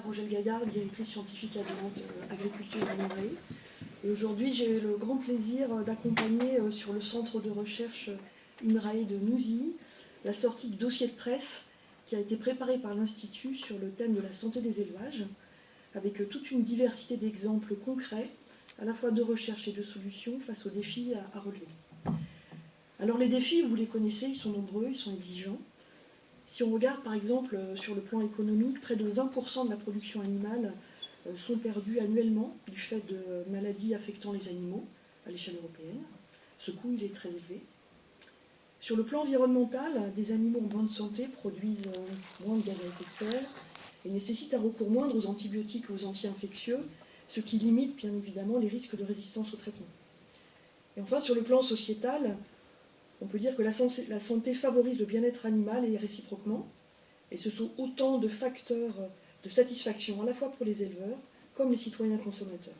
Rogel Gaillard, directrice scientifique adjointe agriculture et INRAE. Et aujourd'hui, j'ai le grand plaisir d'accompagner sur le centre de recherche INRAE de Nouzilly la sortie du dossier de presse qui a été préparé par l'Institut sur le thème de la santé des élevages, avec toute une diversité d'exemples concrets, à la fois de recherche et de solutions face aux défis à relever. Alors les défis, vous les connaissez, ils sont nombreux, ils sont exigeants. Si on regarde par exemple sur le plan économique, près de 20% de la production animale sont perdus annuellement du fait de maladies affectant les animaux à l'échelle européenne. Ce coût, il est très élevé. Sur le plan environnemental, des animaux en bonne santé produisent moins de gaz à effet de serre et nécessitent un recours moindre aux antibiotiques et aux anti-infectieux, ce qui limite bien évidemment les risques de résistance au traitement. Et enfin, sur le plan sociétal, on peut dire que la santé favorise le bien-être animal et réciproquement, et ce sont autant de facteurs de satisfaction à la fois pour les éleveurs comme les citoyens consommateurs.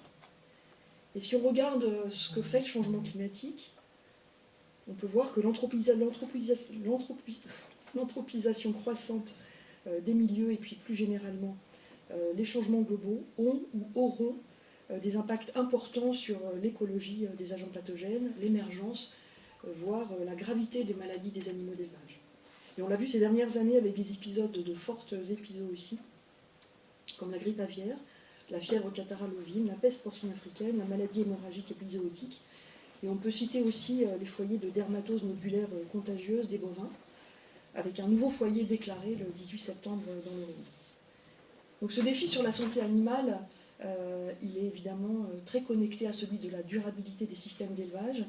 Et si on regarde ce que fait le changement climatique, on peut voir que l'anthropisation croissante des milieux et puis plus généralement les changements globaux ont ou auront des impacts importants sur l'écologie des agents pathogènes, l'émergence, voire la gravité des maladies des animaux d'élevage. Et on l'a vu ces dernières années avec des épisodes de fortes épisodes aussi, comme la grippe aviaire, la fièvre catarrhale ovine, la peste porcine africaine, la maladie hémorragique épizootique. Et on peut citer aussi les foyers de dermatose nodulaire contagieuse des bovins, avec un nouveau foyer déclaré le 18 septembre dans le Rhône. Donc ce défi sur la santé animale, il est évidemment très connecté à celui de la durabilité des systèmes d'élevage,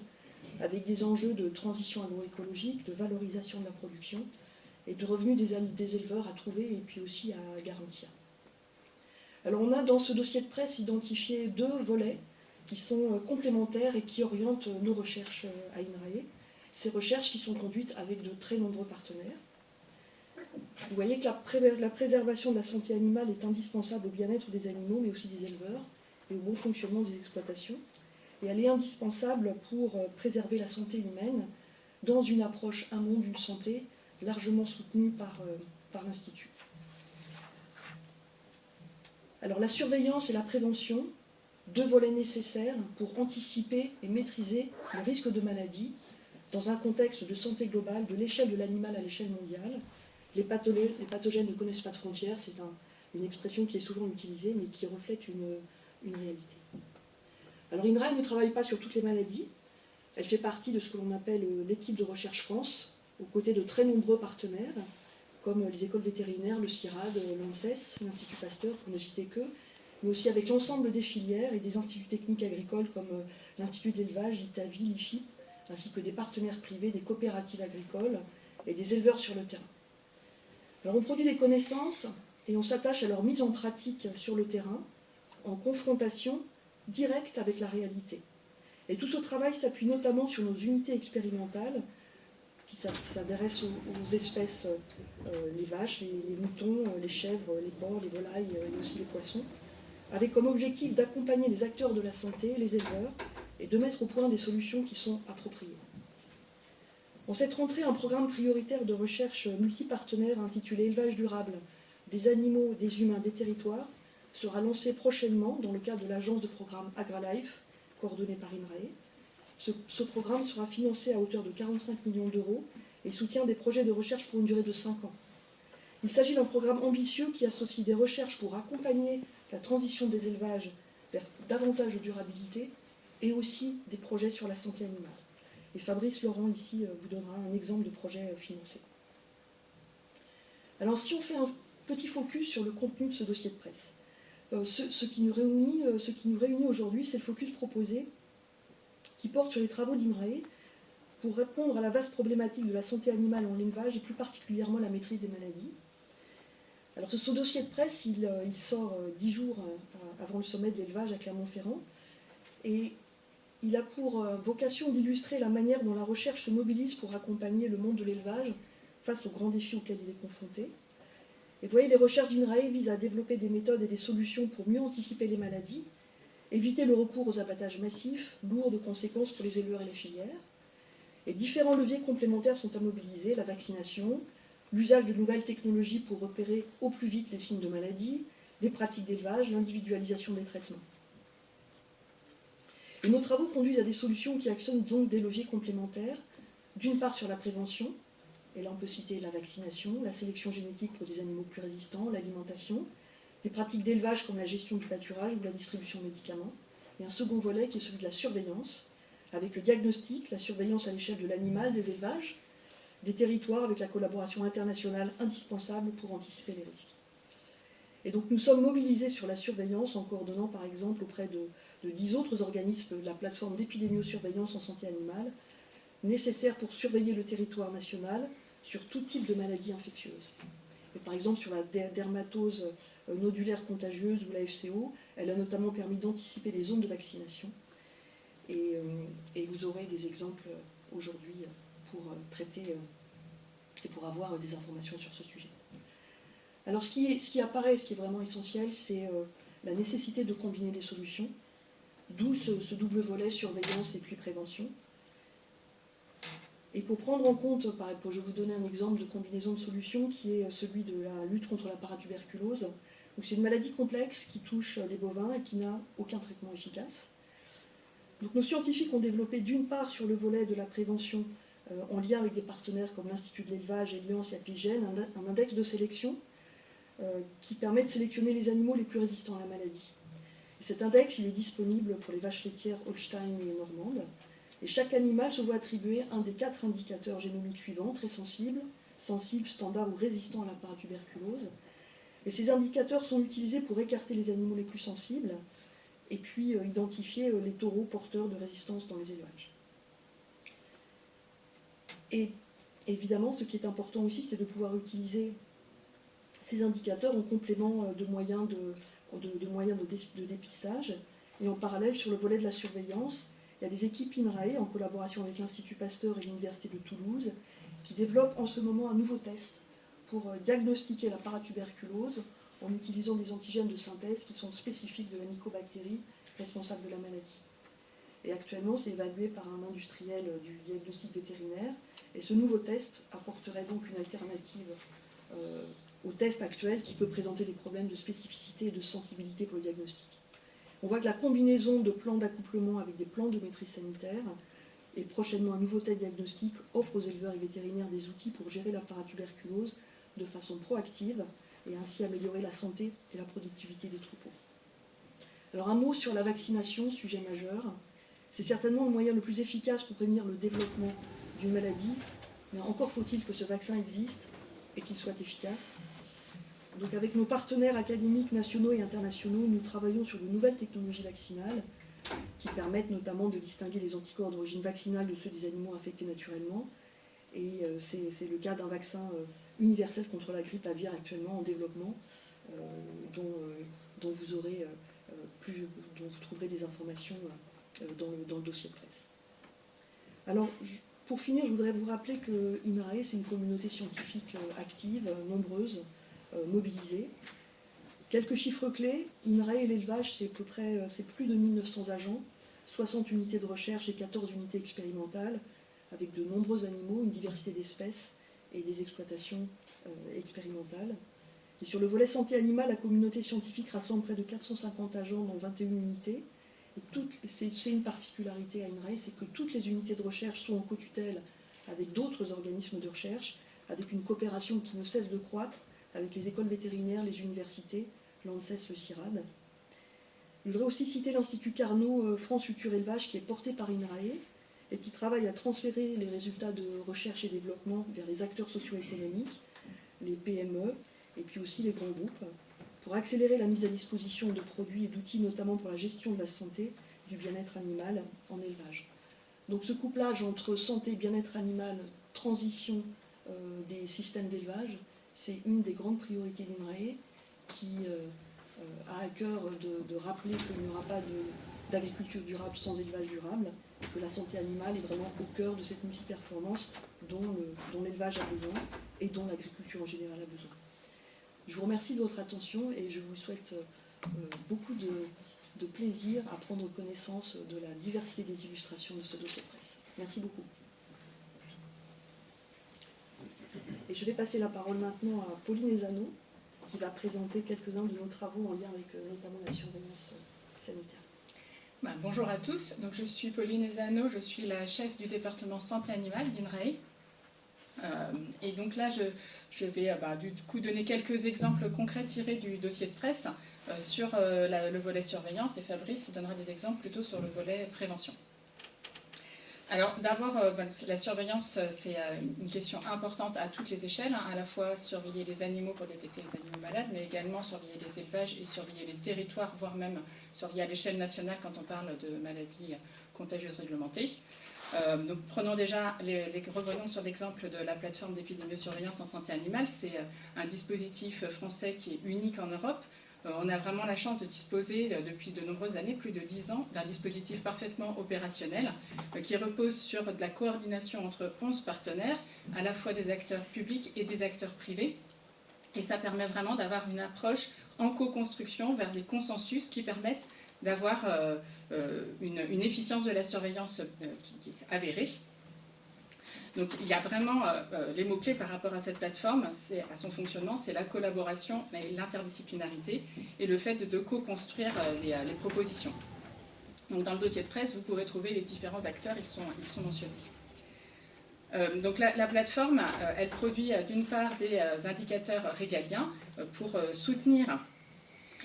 avec des enjeux de transition agroécologique, de valorisation de la production et de revenus des éleveurs à trouver et puis aussi à garantir. Alors on a dans ce dossier de presse identifié deux volets qui sont complémentaires et qui orientent nos recherches à INRAE. Ces recherches qui sont conduites avec de très nombreux partenaires. Vous voyez que la préservation de la santé animale est indispensable au bien-être des animaux, mais aussi des éleveurs, et au bon fonctionnement des exploitations. Et elle est indispensable pour préserver la santé humaine dans une approche amont d'une santé largement soutenue par l'Institut. Alors la surveillance et la prévention, deux volets nécessaires pour anticiper et maîtriser le risque de maladie dans un contexte de santé globale, de l'échelle de l'animal à l'échelle mondiale. Les pathogènes ne connaissent pas de frontières, c'est une expression qui est souvent utilisée, mais qui reflète une réalité. Alors INRAE ne travaille pas sur toutes les maladies, elle fait partie de ce que l'on appelle l'équipe de recherche France, aux côtés de très nombreux partenaires, comme les écoles vétérinaires, le CIRAD, l'ANSES, l'Institut Pasteur, pour ne citer que, mais aussi avec l'ensemble des filières et des instituts techniques agricoles comme l'Institut de l'élevage, l'ITAVI, l'IFIP, ainsi que des partenaires privés, des coopératives agricoles et des éleveurs sur le terrain. Alors on produit des connaissances et on s'attache à leur mise en pratique sur le terrain, en confrontation directe avec la réalité. Et tout ce travail s'appuie notamment sur nos unités expérimentales qui s'adressent aux espèces, les vaches, les moutons, les chèvres, les porcs, les volailles et aussi les poissons, avec comme objectif d'accompagner les acteurs de la santé, les éleveurs, et de mettre au point des solutions qui sont appropriées. En cette rentrée, un programme prioritaire de recherche multipartenaire intitulé « Élevage durable des animaux, des humains, des territoires » sera lancé prochainement dans le cadre de l'agence de programme AgriLife, coordonnée par INRAE. Ce programme sera financé à hauteur de 45 millions d'euros et soutient des projets de recherche pour une durée de 5 ans. Il s'agit d'un programme ambitieux qui associe des recherches pour accompagner la transition des élevages vers davantage de durabilité et aussi des projets sur la santé animale. Et Fabrice Laurent, ici, vous donnera un exemple de projet financé. Alors, si on fait un petit focus sur le contenu de ce dossier de presse, ce qui nous réunit aujourd'hui, c'est le focus proposé qui porte sur les travaux d'INRAE pour répondre à la vaste problématique de la santé animale en élevage et plus particulièrement la maîtrise des maladies. Alors ce dossier de presse, il sort 10 jours avant le sommet de l'élevage à Clermont-Ferrand et il a pour vocation d'illustrer la manière dont la recherche se mobilise pour accompagner le monde de l'élevage face aux grands défis auxquels il est confronté. Et vous voyez, les recherches d'INRAE visent à développer des méthodes et des solutions pour mieux anticiper les maladies, éviter le recours aux abattages massifs, lourds de conséquences pour les éleveurs et les filières. Et différents leviers complémentaires sont à mobiliser, la vaccination, l'usage de nouvelles technologies pour repérer au plus vite les signes de maladie, des pratiques d'élevage, l'individualisation des traitements. Et nos travaux conduisent à des solutions qui actionnent donc des leviers complémentaires, d'une part sur la prévention, et là on peut citer la vaccination, la sélection génétique pour des animaux plus résistants, l'alimentation, des pratiques d'élevage comme la gestion du pâturage ou la distribution de médicaments, et un second volet qui est celui de la surveillance, avec le diagnostic, la surveillance à l'échelle de l'animal, des élevages, des territoires, avec la collaboration internationale indispensable pour anticiper les risques. Et donc nous sommes mobilisés sur la surveillance en coordonnant par exemple auprès de 10 autres organismes de la plateforme d'épidémiosurveillance en santé animale, nécessaire pour surveiller le territoire national sur tout type de maladies infectieuses. Et par exemple sur la dermatose nodulaire contagieuse ou la FCO, elle a notamment permis d'anticiper les zones de vaccination. Et vous aurez des exemples aujourd'hui pour traiter et pour avoir des informations sur ce sujet. Alors ce qui apparaît, ce qui est vraiment essentiel, c'est la nécessité de combiner des solutions, d'où ce double volet surveillance et puis prévention. Et pour prendre en compte, je vais vous donner un exemple de combinaison de solutions qui est celui de la lutte contre la paratuberculose. Donc c'est une maladie complexe qui touche les bovins et qui n'a aucun traitement efficace. Donc nos scientifiques ont développé d'une part sur le volet de la prévention, en lien avec des partenaires comme l'Institut de l'élevage, Eliance et Apigène, un index de sélection qui permet de sélectionner les animaux les plus résistants à la maladie. Et cet index, il est disponible pour les vaches laitières Holstein et normandes. Et chaque animal se voit attribuer un des 4 indicateurs génomiques suivants, très sensibles, standard ou résistants à la paratuberculose. Et ces indicateurs sont utilisés pour écarter les animaux les plus sensibles et puis identifier les taureaux porteurs de résistance dans les élevages. Et évidemment, ce qui est important aussi, c'est de pouvoir utiliser ces indicateurs en complément de moyens de dépistage. Et en parallèle, sur le volet de la surveillance, il y a des équipes INRAE, en collaboration avec l'Institut Pasteur et l'Université de Toulouse, qui développent en ce moment un nouveau test pour diagnostiquer la paratuberculose en utilisant des antigènes de synthèse qui sont spécifiques de la mycobactérie responsable de la maladie. Et actuellement, c'est évalué par un industriel du diagnostic vétérinaire. Et ce nouveau test apporterait donc une alternative au test actuel qui peut présenter des problèmes de spécificité et de sensibilité pour le diagnostic. On voit que la combinaison de plans d'accouplement avec des plans de maîtrise sanitaire et prochainement un nouveau test diagnostic offre aux éleveurs et vétérinaires des outils pour gérer la paratuberculose de façon proactive et ainsi améliorer la santé et la productivité des troupeaux. Alors un mot sur la vaccination, sujet majeur. C'est certainement le moyen le plus efficace pour prévenir le développement d'une maladie, mais encore faut-il que ce vaccin existe et qu'il soit efficace. Donc avec nos partenaires académiques nationaux et internationaux, nous travaillons sur de nouvelles technologies vaccinales qui permettent notamment de distinguer les anticorps d'origine vaccinale de ceux des animaux infectés naturellement. Et c'est le cas d'un vaccin universel contre la grippe aviaire actuellement en développement, dont vous trouverez des informations dans le dossier de presse. Alors, pour finir, je voudrais vous rappeler que INRAE, c'est une communauté scientifique active, nombreuse, mobilisée. Quelques chiffres clés, INRAE et l'élevage, c'est plus de 1900 agents, 60 unités de recherche et 14 unités expérimentales, avec de nombreux animaux, une diversité d'espèces et des exploitations expérimentales. Et sur le volet santé animale, la communauté scientifique rassemble près de 450 agents dans 21 unités. Et c'est une particularité à INRAE, c'est que toutes les unités de recherche sont en co-tutelle avec d'autres organismes de recherche, avec une coopération qui ne cesse de croître avec les écoles vétérinaires, les universités, l'ANSES, le CIRAD. Je voudrais aussi citer l'Institut Carnot France Futur Élevage qui est porté par INRAE et qui travaille à transférer les résultats de recherche et développement vers les acteurs socio-économiques, les PME et puis aussi les grands groupes, pour accélérer la mise à disposition de produits et d'outils, notamment pour la gestion de la santé, du bien-être animal en élevage. Donc ce couplage entre santé, bien-être animal, transition des systèmes d'élevage, c'est une des grandes priorités d'INRAE qui a à cœur de rappeler qu'il n'y aura pas d'agriculture durable sans élevage durable, et que la santé animale est vraiment au cœur de cette multiperformance dont l'élevage a besoin et dont l'agriculture en général a besoin. Je vous remercie de votre attention et je vous souhaite beaucoup de plaisir à prendre connaissance de la diversité des illustrations de ce dossier de presse. Merci beaucoup. Et je vais passer la parole maintenant à Pauline Ezano, qui va présenter quelques-uns de nos travaux en lien avec notamment la surveillance sanitaire. Bonjour à tous, donc je suis Pauline Ezano, je suis la chef du département santé animale d'INRAE. Et donc là, je vais du coup donner quelques exemples concrets tirés du dossier de presse sur le volet surveillance, et Fabrice donnera des exemples plutôt sur le volet prévention. Alors d'abord, la surveillance, c'est une question importante à toutes les échelles, à la fois surveiller les animaux pour détecter les animaux malades, mais également surveiller les élevages et surveiller les territoires, voire même surveiller à l'échelle nationale quand on parle de maladies contagieuses réglementées. Donc prenons déjà, revenons sur l'exemple de la plateforme d'épidémiosurveillance en santé animale. C'est un dispositif français qui est unique en Europe. On a vraiment la chance de disposer depuis de nombreuses années, plus de 10 ans, d'un dispositif parfaitement opérationnel qui repose sur de la coordination entre 11 partenaires, à la fois des acteurs publics et des acteurs privés. Et ça permet vraiment d'avoir une approche en co-construction vers des consensus qui permettent d'avoir une efficience de la surveillance qui est avérée. Donc il y a vraiment les mots-clés par rapport à cette plateforme, à son fonctionnement, c'est la collaboration et l'interdisciplinarité et le fait de co-construire les propositions. Donc dans le dossier de presse, vous pourrez trouver les différents acteurs, ils sont mentionnés. Donc la plateforme, elle produit d'une part des indicateurs régaliens pour soutenir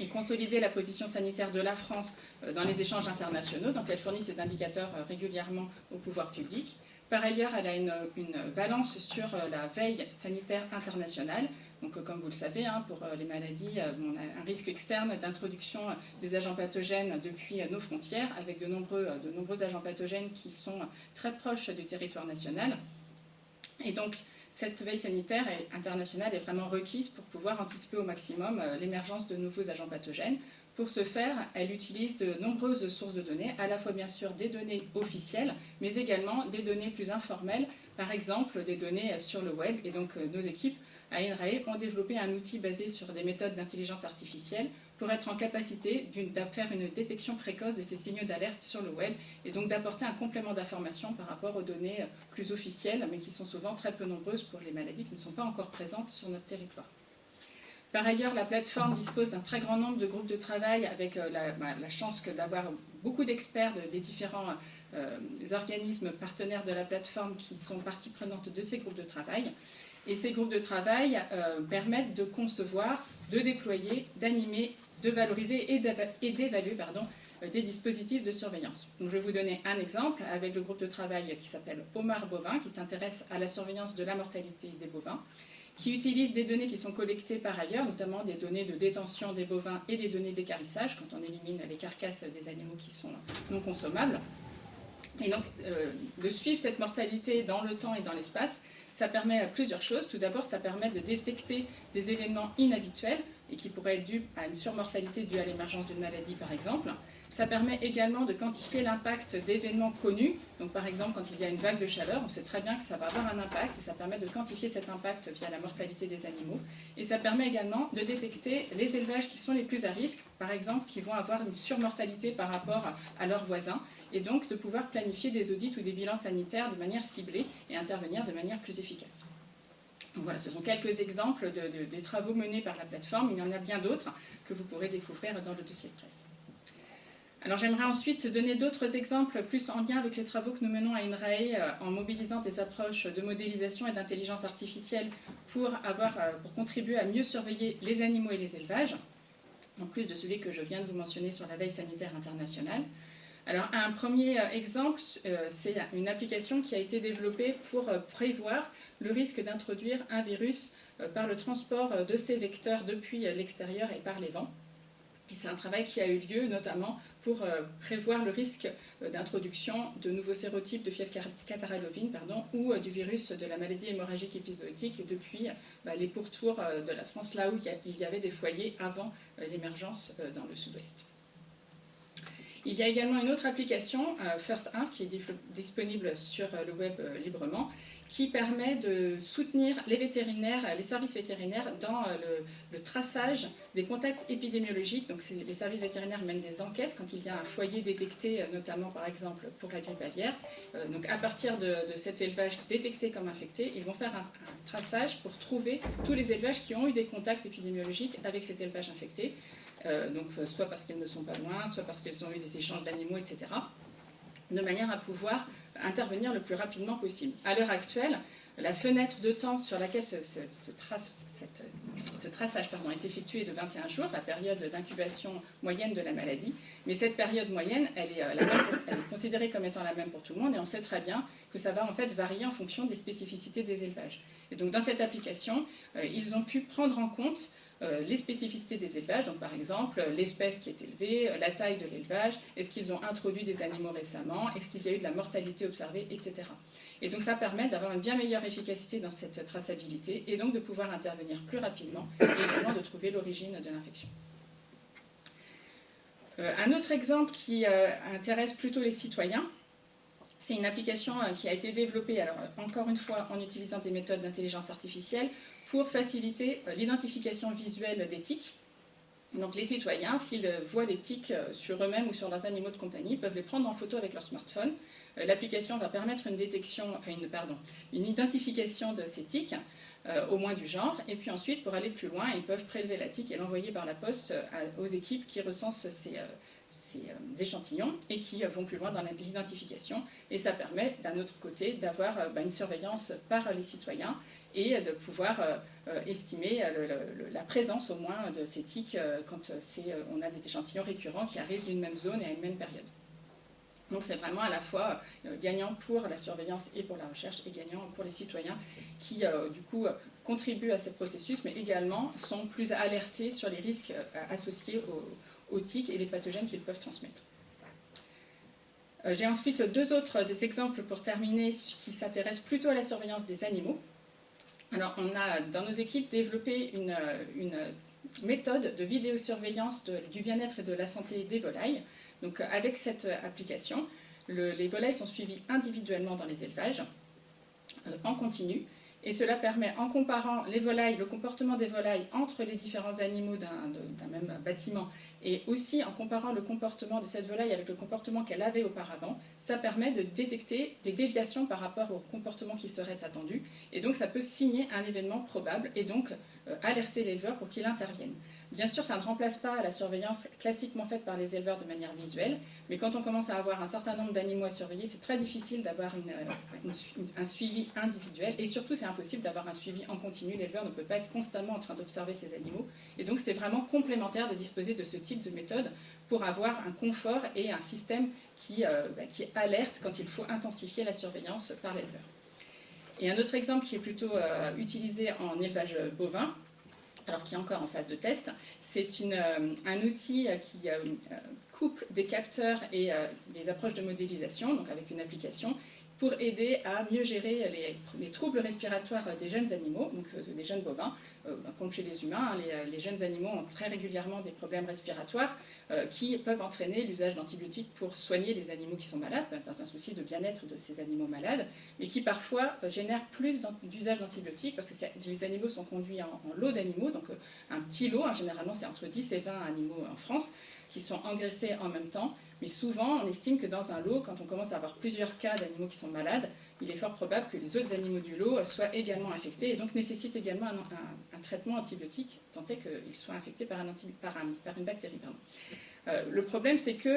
et consolider la position sanitaire de la France dans les échanges internationaux. Donc elle fournit ces indicateurs régulièrement au pouvoir public. Par ailleurs, elle a une valence sur la veille sanitaire internationale. Donc, comme vous le savez, pour les maladies, on a un risque externe d'introduction des agents pathogènes depuis nos frontières, avec de nombreux agents pathogènes qui sont très proches du territoire national. Et donc, cette veille sanitaire internationale est vraiment requise pour pouvoir anticiper au maximum l'émergence de nouveaux agents pathogènes. Pour ce faire, elle utilise de nombreuses sources de données, à la fois bien sûr des données officielles, mais également des données plus informelles, par exemple des données sur le web. Et donc nos équipes à INRAE ont développé un outil basé sur des méthodes d'intelligence artificielle pour être en capacité de faire une détection précoce de ces signaux d'alerte sur le web et donc d'apporter un complément d'information par rapport aux données plus officielles, mais qui sont souvent très peu nombreuses pour les maladies qui ne sont pas encore présentes sur notre territoire. Par ailleurs, la plateforme dispose d'un très grand nombre de groupes de travail avec la chance d'avoir beaucoup d'experts des différents organismes partenaires de la plateforme qui sont partie prenante de ces groupes de travail. Et ces groupes de travail permettent de concevoir, de déployer, d'animer, de valoriser et d'évaluer des dispositifs de surveillance. Donc, je vais vous donner un exemple avec le groupe de travail qui s'appelle Omar Bovin, qui s'intéresse à la surveillance de la mortalité des bovins, qui utilise des données qui sont collectées par ailleurs, notamment des données de détention des bovins et des données d'équarrissage, quand on élimine les carcasses des animaux qui sont non consommables. Et donc, de suivre cette mortalité dans le temps et dans l'espace, ça permet plusieurs choses. Tout d'abord, ça permet de détecter des événements inhabituels et qui pourraient être dus à une surmortalité due à l'émergence d'une maladie, par exemple. Ça permet également de quantifier l'impact d'événements connus. Donc, par exemple, quand il y a une vague de chaleur, on sait très bien que ça va avoir un impact et ça permet de quantifier cet impact via la mortalité des animaux. Et ça permet également de détecter les élevages qui sont les plus à risque, par exemple, qui vont avoir une surmortalité par rapport à leurs voisins, et donc de pouvoir planifier des audits ou des bilans sanitaires de manière ciblée et intervenir de manière plus efficace. Donc voilà, ce sont quelques exemples des travaux menés par la plateforme. Il y en a bien d'autres que vous pourrez découvrir dans le dossier de presse. Alors j'aimerais ensuite donner d'autres exemples plus en lien avec les travaux que nous menons à INRAE en mobilisant des approches de modélisation et d'intelligence artificielle pour contribuer à mieux surveiller les animaux et les élevages, en plus de celui que je viens de vous mentionner sur la veille sanitaire internationale. Alors un premier exemple, c'est une application qui a été développée pour prévoir le risque d'introduire un virus par le transport de ces vecteurs depuis l'extérieur et par les vents. Et c'est un travail qui a eu lieu notamment pour prévoir le risque d'introduction de nouveaux sérotypes de fièvre catarrhale-ovine ou du virus de la maladie hémorragique épizootique depuis les pourtours de la France, là où il y avait des foyers avant l'émergence dans le sud-ouest. Il y a également une autre application, First 1, qui est disponible sur le web librement, qui permet de soutenir les vétérinaires, les services vétérinaires dans le traçage des contacts épidémiologiques. Donc les services vétérinaires mènent des enquêtes quand il y a un foyer détecté, notamment par exemple pour la grippe aviaire. Donc à partir de cet élevage détecté comme infecté, ils vont faire un traçage pour trouver tous les élevages qui ont eu des contacts épidémiologiques avec cet élevage infecté. Donc soit parce qu'ils ne sont pas loin, soit parce qu'ils ont eu des échanges d'animaux, etc. De manière à pouvoir intervenir le plus rapidement possible. À l'heure actuelle, la fenêtre de temps sur laquelle ce traçage est effectué est de 21 jours, la période d'incubation moyenne de la maladie. Mais cette période moyenne, elle est considérée comme étant la même pour tout le monde, et on sait très bien que ça va en fait varier en fonction des spécificités des élevages. Et donc dans cette application, ils ont pu prendre en compte les spécificités des élevages, donc par exemple l'espèce qui est élevée, la taille de l'élevage, est-ce qu'ils ont introduit des animaux récemment, est-ce qu'il y a eu de la mortalité observée, etc. Et donc ça permet d'avoir une bien meilleure efficacité dans cette traçabilité et donc de pouvoir intervenir plus rapidement et également de trouver l'origine de l'infection. Un autre exemple qui intéresse plutôt les citoyens, c'est une application qui a été développée, alors encore une fois en utilisant des méthodes d'intelligence artificielle, pour faciliter l'identification visuelle des tiques. Donc les citoyens, s'ils voient des tiques sur eux-mêmes ou sur leurs animaux de compagnie, peuvent les prendre en photo avec leur smartphone. L'application va permettre une identification de ces tiques, au moins du genre, et puis ensuite, pour aller plus loin, ils peuvent prélever la tique et l'envoyer par la poste aux équipes qui recensent ces échantillons et qui vont plus loin dans l'identification. Et ça permet, d'un autre côté, d'avoir une surveillance par les citoyens et de pouvoir estimer la présence au moins de ces tiques quand on a des échantillons récurrents qui arrivent d'une même zone et à une même période. Donc c'est vraiment à la fois gagnant pour la surveillance et pour la recherche et gagnant pour les citoyens qui du coup contribuent à ce processus mais également sont plus alertés sur les risques associés aux tiques et les pathogènes qu'ils peuvent transmettre. J'ai ensuite deux autres exemples pour terminer qui s'intéressent plutôt à la surveillance des animaux. Alors, on a dans nos équipes développé une méthode de vidéosurveillance du bien-être et de la santé des volailles. Donc, avec cette application, les volailles sont suivies individuellement dans les élevages, en continu. Et cela permet, en comparant le comportement des volailles entre les différents animaux d'un même bâtiment, et aussi en comparant le comportement de cette volaille avec le comportement qu'elle avait auparavant, ça permet de détecter des déviations par rapport au comportement qui serait attendu. Et donc ça peut signer un événement probable et donc alerter l'éleveur pour qu'il intervienne. Bien sûr, ça ne remplace pas la surveillance classiquement faite par les éleveurs de manière visuelle, mais quand on commence à avoir un certain nombre d'animaux à surveiller, c'est très difficile d'avoir un suivi individuel, et surtout c'est impossible d'avoir un suivi en continu. L'éleveur ne peut pas être constamment en train d'observer ses animaux, et donc c'est vraiment complémentaire de disposer de ce type de méthode pour avoir un confort et un système qui alerte quand il faut intensifier la surveillance par l'éleveur. Et un autre exemple qui est plutôt utilisé en élevage bovin, alors qui est encore en phase de test, c'est un outil qui couple des capteurs et des approches de modélisation, donc avec une application, pour aider à mieux gérer les troubles respiratoires des jeunes animaux, donc des jeunes bovins. Comme chez les humains, les jeunes animaux ont très régulièrement des problèmes respiratoires qui peuvent entraîner l'usage d'antibiotiques pour soigner les animaux qui sont malades, dans un souci de bien-être de ces animaux malades, mais qui parfois génèrent plus d'usage d'antibiotiques parce que les animaux sont conduits en lot d'animaux, donc un petit lot, généralement c'est entre 10 et 20 animaux en France, qui sont engraissés en même temps. Mais souvent, on estime que dans un lot, quand on commence à avoir plusieurs cas d'animaux qui sont malades, il est fort probable que les autres animaux du lot soient également infectés et donc nécessitent également un traitement antibiotique, tant est qu'ils soient infectés par une bactérie. Le problème, c'est que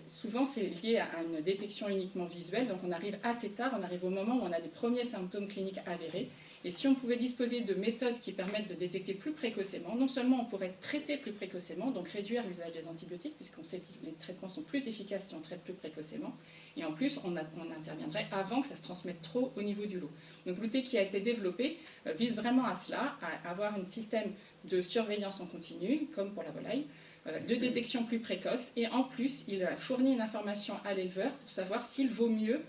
souvent, c'est lié à une détection uniquement visuelle, donc on arrive assez tard, on arrive au moment où on a des premiers symptômes cliniques avérés. Et si on pouvait disposer de méthodes qui permettent de détecter plus précocement, non seulement on pourrait traiter plus précocement, donc réduire l'usage des antibiotiques, puisqu'on sait que les traitements sont plus efficaces si on traite plus précocement, et en plus on interviendrait avant que ça se transmette trop au niveau du lot. Donc l'outil qui a été développé vise vraiment à cela, à avoir un système de surveillance en continu, comme pour la volaille, de détection plus précoce, et en plus il fournit une information à l'éleveur pour savoir s'il vaut mieux,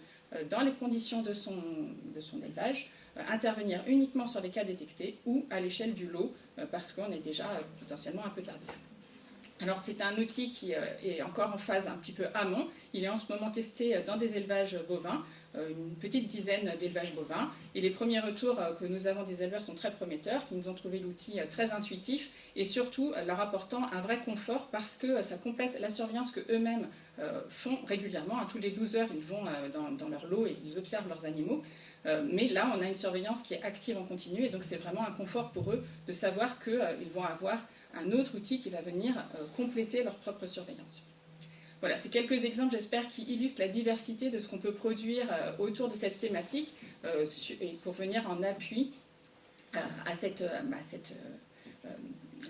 dans les conditions de son élevage, intervenir uniquement sur les cas détectés ou à l'échelle du lot parce qu'on est déjà potentiellement un peu tardif. Alors c'est un outil qui est encore en phase un petit peu amont. Il est en ce moment testé dans des élevages bovins, une petite dizaine d'élevages bovins. Et les premiers retours que nous avons des éleveurs sont très prometteurs, qui nous ont trouvé l'outil très intuitif et surtout leur apportant un vrai confort parce que ça complète la surveillance qu'eux-mêmes font régulièrement. Tous les 12 heures, ils vont dans leur lot et ils observent leurs animaux. Mais là, on a une surveillance qui est active en continu et donc c'est vraiment un confort pour eux de savoir qu'ils vont avoir un autre outil qui va venir compléter leur propre surveillance. Voilà, c'est quelques exemples, j'espère, qui illustrent la diversité de ce qu'on peut produire autour de cette thématique et pour venir en appui à cette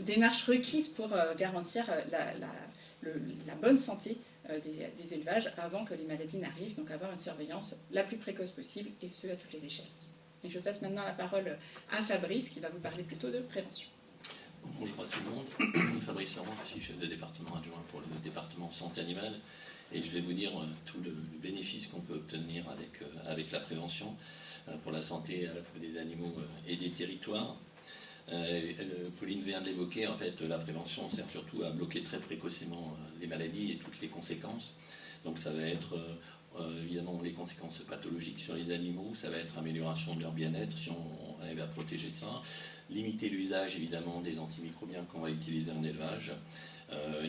démarche requise pour garantir la bonne santé des élevages avant que les maladies n'arrivent, donc avoir une surveillance la plus précoce possible et ce à toutes les échelles. Et je passe maintenant la parole à Fabrice qui va vous parler plutôt de prévention. Bonjour à tout le monde, Fabrice Laurent, je suis chef de département adjoint pour le département santé animale et je vais vous dire tout le bénéfice qu'on peut obtenir avec la prévention pour la santé à la fois des animaux et des territoires. Pauline vient de l'évoquer, en fait la prévention sert surtout à bloquer très précocement les maladies et toutes les conséquences. Donc ça va être évidemment les conséquences pathologiques sur les animaux, ça va être amélioration de leur bien-être si on arrive à protéger ça. Limiter l'usage évidemment des antimicrobiens qu'on va utiliser en élevage,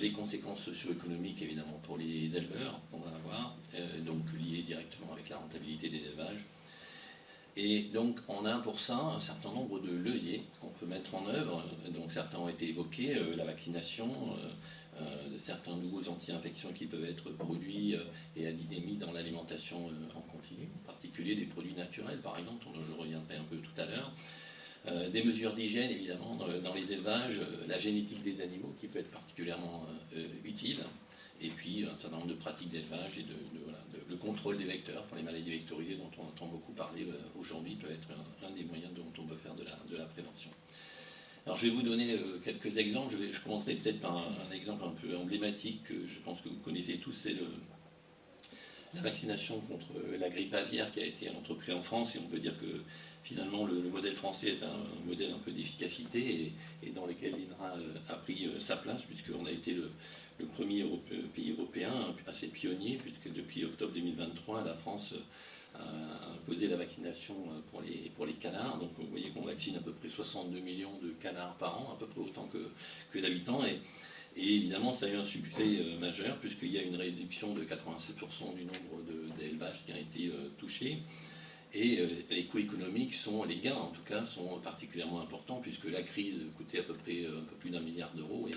les conséquences socio-économiques évidemment pour les éleveurs qu'on va avoir, donc liées directement avec la rentabilité des élevages. Et donc on a pour ça un certain nombre de leviers qu'on peut mettre en œuvre, donc certains ont été évoqués, la vaccination, certains nouveaux anti-infections qui peuvent être produits et mis dans l'alimentation en continu, en particulier des produits naturels par exemple, dont je reviendrai un peu tout à l'heure. Des mesures d'hygiène évidemment dans les élevages, la génétique des animaux qui peut être particulièrement utile, et puis un certain nombre de pratiques d'élevage et le contrôle des vecteurs pour les maladies vectorisées dont on entend beaucoup parler aujourd'hui peut être un des moyens dont on peut faire de la prévention. Alors je vais vous donner quelques exemples, je commencerai peut-être par un exemple un peu emblématique que je pense que vous connaissez tous, c'est la vaccination contre la grippe aviaire qui a été entreprise en France, et on peut dire que finalement le modèle français est un modèle un peu d'efficacité et dans lequel l'INRA a pris sa place, puisqu'on a été le premier pays européen assez pionnier, puisque depuis octobre 2023 la France a imposé la vaccination pour les canards. Donc vous voyez qu'on vaccine à peu près 62 millions de canards par an, à peu près autant que d'habitants. Et évidemment, ça a eu un succès majeur, puisqu'il y a une réduction de 87% du nombre d'élevages qui ont été touchés. Et les coûts économiques les gains en tout cas, sont particulièrement importants, puisque la crise coûtait à peu près un peu plus d'1 milliard d'euros,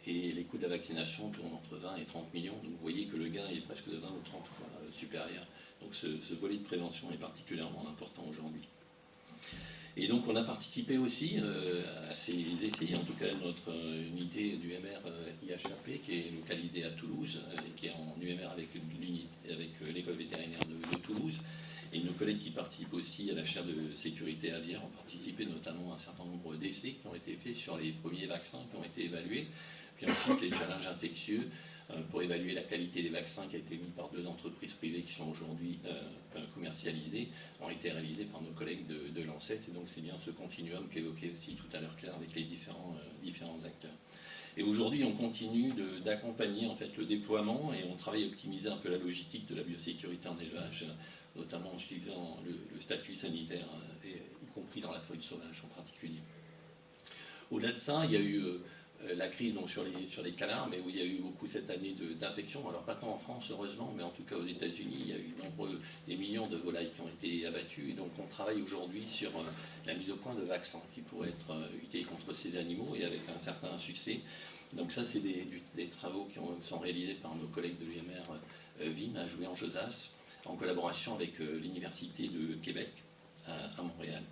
et les coûts de la vaccination tournent entre 20 et 30 millions. Donc vous voyez que le gain est presque de 20 ou 30 fois supérieur. Donc ce volet de prévention est particulièrement important aujourd'hui. Et donc on a participé aussi à ces essais, en tout cas notre unité d'UMR IHAP qui est localisée à Toulouse, et qui est en UMR avec l'école vétérinaire de Toulouse. Et nos collègues qui participent aussi à la chaire de sécurité aviaire ont participé notamment à un certain nombre d'essais qui ont été faits sur les premiers vaccins qui ont été évalués. Puis ensuite les challenges infectieux pour évaluer la qualité des vaccins qui a été mis par 2 entreprises privées qui sont aujourd'hui commercialisées, ont été réalisés par nos collègues de l'ANSES. Et donc c'est bien ce continuum qu'évoquait aussi tout à l'heure Claire avec les différents acteurs. Et aujourd'hui, on continue d'accompagner en fait le déploiement, et on travaille à optimiser un peu la logistique de la biosécurité en élevage, notamment en suivant le statut sanitaire, y compris dans la faune sauvage en particulier. Au-delà de ça, il y a eu la crise donc, sur les canards, mais où il y a eu beaucoup cette année d'infections. Alors pas tant en France, heureusement, mais en tout cas aux États-Unis, il y a eu des millions de volailles qui ont été abattues. Et donc on travaille aujourd'hui sur la mise au point de vaccins qui pourraient être utilisés contre ces animaux, et avec un certain succès. Donc ça, c'est des travaux qui sont réalisés par nos collègues de l'UMR VIM à Jouy-en-Josas, en collaboration avec l'Université de Québec à Montréal.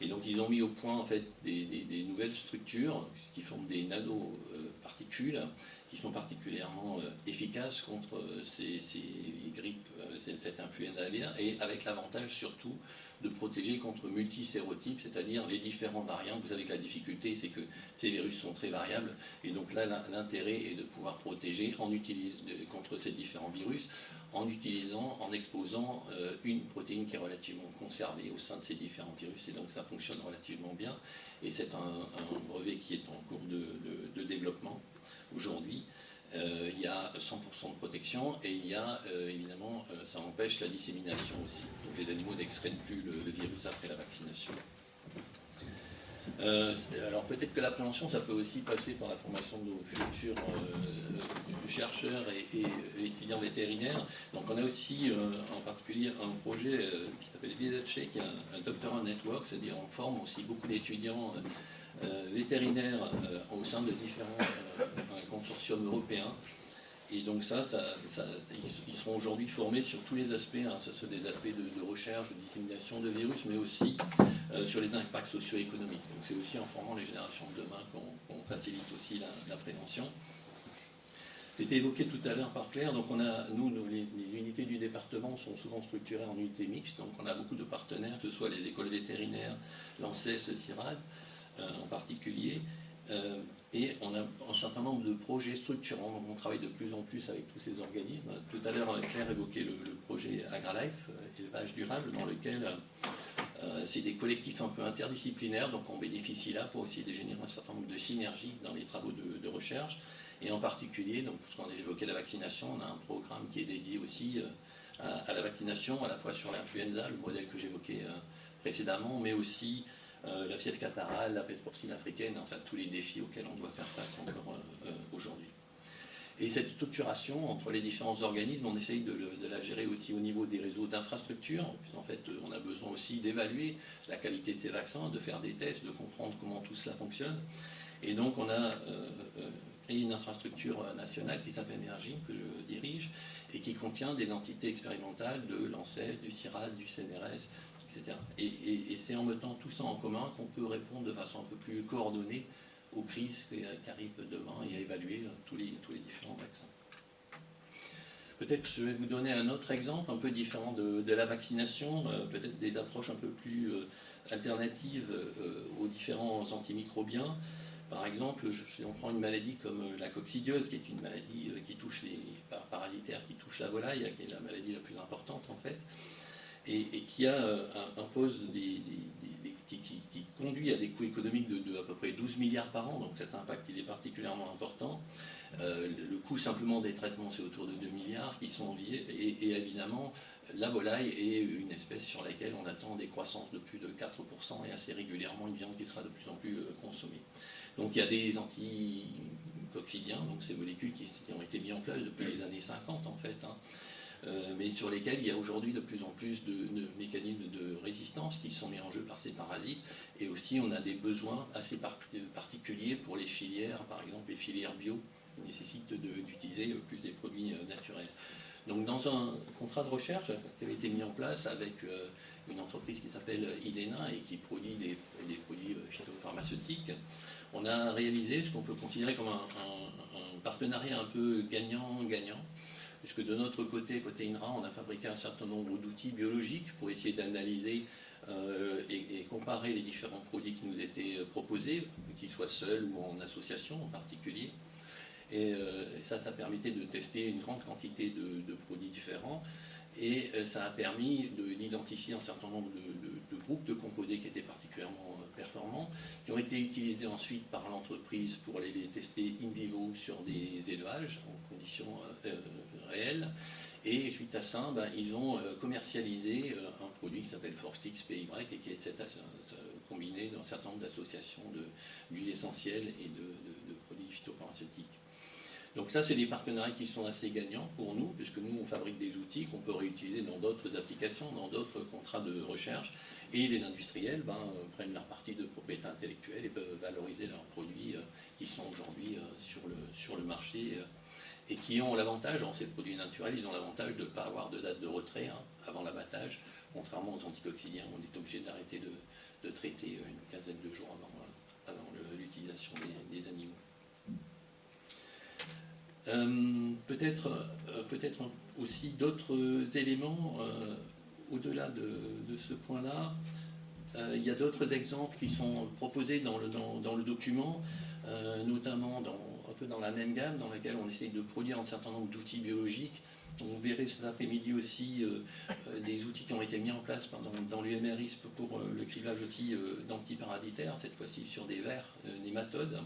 Et donc ils ont mis au point en fait des nouvelles structures qui forment des nanoparticules qui sont particulièrement efficaces contre ces grippes, cette influenza aviaire, et avec l'avantage surtout de protéger contre multisérotypes, c'est-à-dire les différents variants. Vous savez que la difficulté, c'est que ces virus sont très variables, et donc là, l'intérêt est de pouvoir protéger contre ces différents virus en exposant une protéine qui est relativement conservée au sein de ces différents virus, et donc ça fonctionne relativement bien, et c'est un brevet qui est en cours de développement aujourd'hui. Il y a 100% de protection et il y a évidemment, ça empêche la dissémination aussi. Donc les animaux n'excrètent plus le virus après la vaccination. Alors peut-être que la prévention, ça peut aussi passer par la formation de nos futurs chercheurs et étudiants vétérinaires. Donc on a aussi en particulier un projet qui s'appelle VZC, qui est un Doctoral Network, c'est-à-dire on forme aussi beaucoup d'étudiants vétérinaires au sein de différents consortiums européens. Et donc ils seront aujourd'hui formés sur tous les aspects, hein, ce sont des aspects de recherche, de dissémination de virus, mais aussi sur les impacts socio-économiques. Donc c'est aussi en formant les générations de demain qu'on facilite aussi la prévention. C'était évoqué tout à l'heure par Claire, donc les unités du département sont souvent structurées en unités mixtes, donc on a beaucoup de partenaires, que ce soit les écoles vétérinaires, l'ANSES, le CIRAD en particulier, et on a un certain nombre de projets structurants, donc on travaille de plus en plus avec tous ces organismes. Tout à l'heure, Claire évoquait le projet AgriLife, élevage durable, dans lequel c'est des collectifs un peu interdisciplinaires, donc on bénéficie là pour essayer de générer un certain nombre de synergies dans les travaux de recherche. Et en particulier, donc, puisqu'on a évoqué la vaccination, on a un programme qui est dédié aussi à la vaccination, à la fois sur l'influenza, le modèle que j'évoquais précédemment, mais aussi la fièvre catarrhale, la peste porcine africaine, enfin tous les défis auxquels on doit faire face encore aujourd'hui. Et cette structuration entre les différents organismes, on essaye de la gérer aussi au niveau des réseaux d'infrastructures. En fait, on a besoin aussi d'évaluer la qualité de ces vaccins, de faire des tests, de comprendre comment tout cela fonctionne. Et donc on a créé une infrastructure nationale qui s'appelle Énergie, que je dirige, et qui contient des entités expérimentales de l'ANSES, du CIRAD, du CNRS, etc. Et c'est en mettant tout ça en commun qu'on peut répondre de façon un peu plus coordonnée aux crises qui arrivent demain et à évaluer tous les différents vaccins. Peut-être que je vais vous donner un autre exemple un peu différent de la vaccination, peut-être des approches un peu plus alternatives aux différents antimicrobiens. Par exemple, si on prend une maladie comme la coccidiose, qui est une maladie qui touche parasitaire, qui touche la volaille, qui est la maladie la plus importante en fait, et qui impose qui conduit à des coûts économiques de à peu près 12 milliards par an, donc cet impact il est particulièrement important. Le coût simplement des traitements c'est autour de 2 milliards qui sont liés, et évidemment la volaille est une espèce sur laquelle on attend des croissances de plus de 4% et assez régulièrement une viande qui sera de plus en plus consommée. Donc il y a des anticoccidiens, donc ces molécules qui ont été mises en place depuis les années 50 en fait, mais sur lesquels il y a aujourd'hui de plus en plus de mécanismes de résistance qui sont mis en jeu par ces parasites, et aussi on a des besoins assez particuliers pour les filières, par exemple les filières bio, qui nécessitent d'utiliser plus des produits naturels. Donc dans un contrat de recherche qui avait été mis en place avec une entreprise qui s'appelle Idena et qui produit des produits phytopharmaceutiques, on a réalisé ce qu'on peut considérer comme un partenariat un peu gagnant-gagnant, puisque de notre côté INRA, on a fabriqué un certain nombre d'outils biologiques pour essayer d'analyser et comparer les différents produits qui nous étaient proposés, qu'ils soient seuls ou en association en particulier. Et ça permettait de tester une grande quantité de produits différents, et ça a permis d'identifier un certain nombre de groupes de composés qui étaient particulièrement performants, qui ont été utilisés ensuite par l'entreprise pour les tester in vivo sur des élevages en conditions réelles. Et suite à ça, ils ont commercialisé un produit qui s'appelle Forstix PY et qui est combiné d'un certain nombre d'associations d'huiles essentielles et de produits phytopharmaceutiques. Donc ça, c'est des partenariats qui sont assez gagnants pour nous, puisque nous, on fabrique des outils qu'on peut réutiliser dans d'autres applications, dans d'autres contrats de recherche, et les industriels prennent leur partie de propriété intellectuelle et peuvent valoriser leurs produits qui sont aujourd'hui sur le marché et qui ont l'avantage, dans ces produits naturels, ils ont l'avantage de ne pas avoir de date de retrait avant l'abattage, contrairement aux anticoccidiens, on est obligé d'arrêter de traiter une quinzaine de jours avant l'utilisation des animaux. Peut-être aussi d'autres éléments au-delà de ce point-là. Il y a d'autres exemples qui sont proposés dans le document, notamment un peu dans la même gamme, dans laquelle on essaye de produire un certain nombre d'outils biologiques. On verrait cet après-midi aussi des outils qui ont été mis en place dans l'UMRISP pour le criblage aussi d'antiparasitaires, cette fois-ci sur des vers nématodes,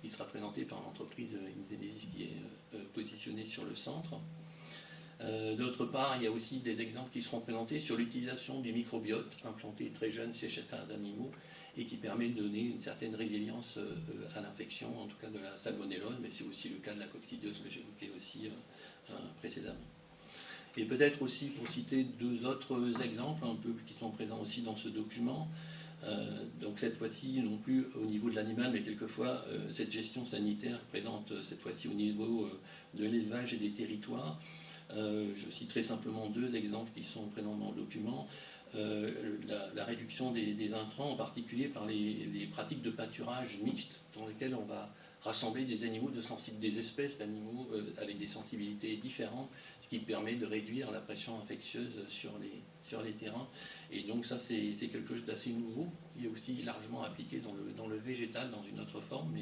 qui sera présenté par l'entreprise Invenesis qui est positionnée sur le centre. D'autre part, il y a aussi des exemples qui seront présentés sur l'utilisation du microbiote implanté très jeune chez certains animaux et qui permet de donner une certaine résilience à l'infection, en tout cas de la salmonellose, mais c'est aussi le cas de la coccidiote que j'évoquais aussi précédemment. Et peut-être aussi, pour citer deux autres exemples un peu qui sont présents aussi dans ce document, donc cette fois-ci non plus au niveau de l'animal, mais quelquefois cette gestion sanitaire présente cette fois-ci au niveau de l'élevage et des territoires. Je citerai simplement deux exemples qui sont présents dans le document. La réduction des intrants, en particulier par les pratiques de pâturage mixte, dans lesquelles on va rassembler des animaux des espèces d'animaux avec des sensibilités différentes, ce qui permet de réduire la pression infectieuse sur les terrains. Et donc ça, c'est quelque chose d'assez nouveau, qui est aussi largement appliqué dans le végétal, dans une autre forme,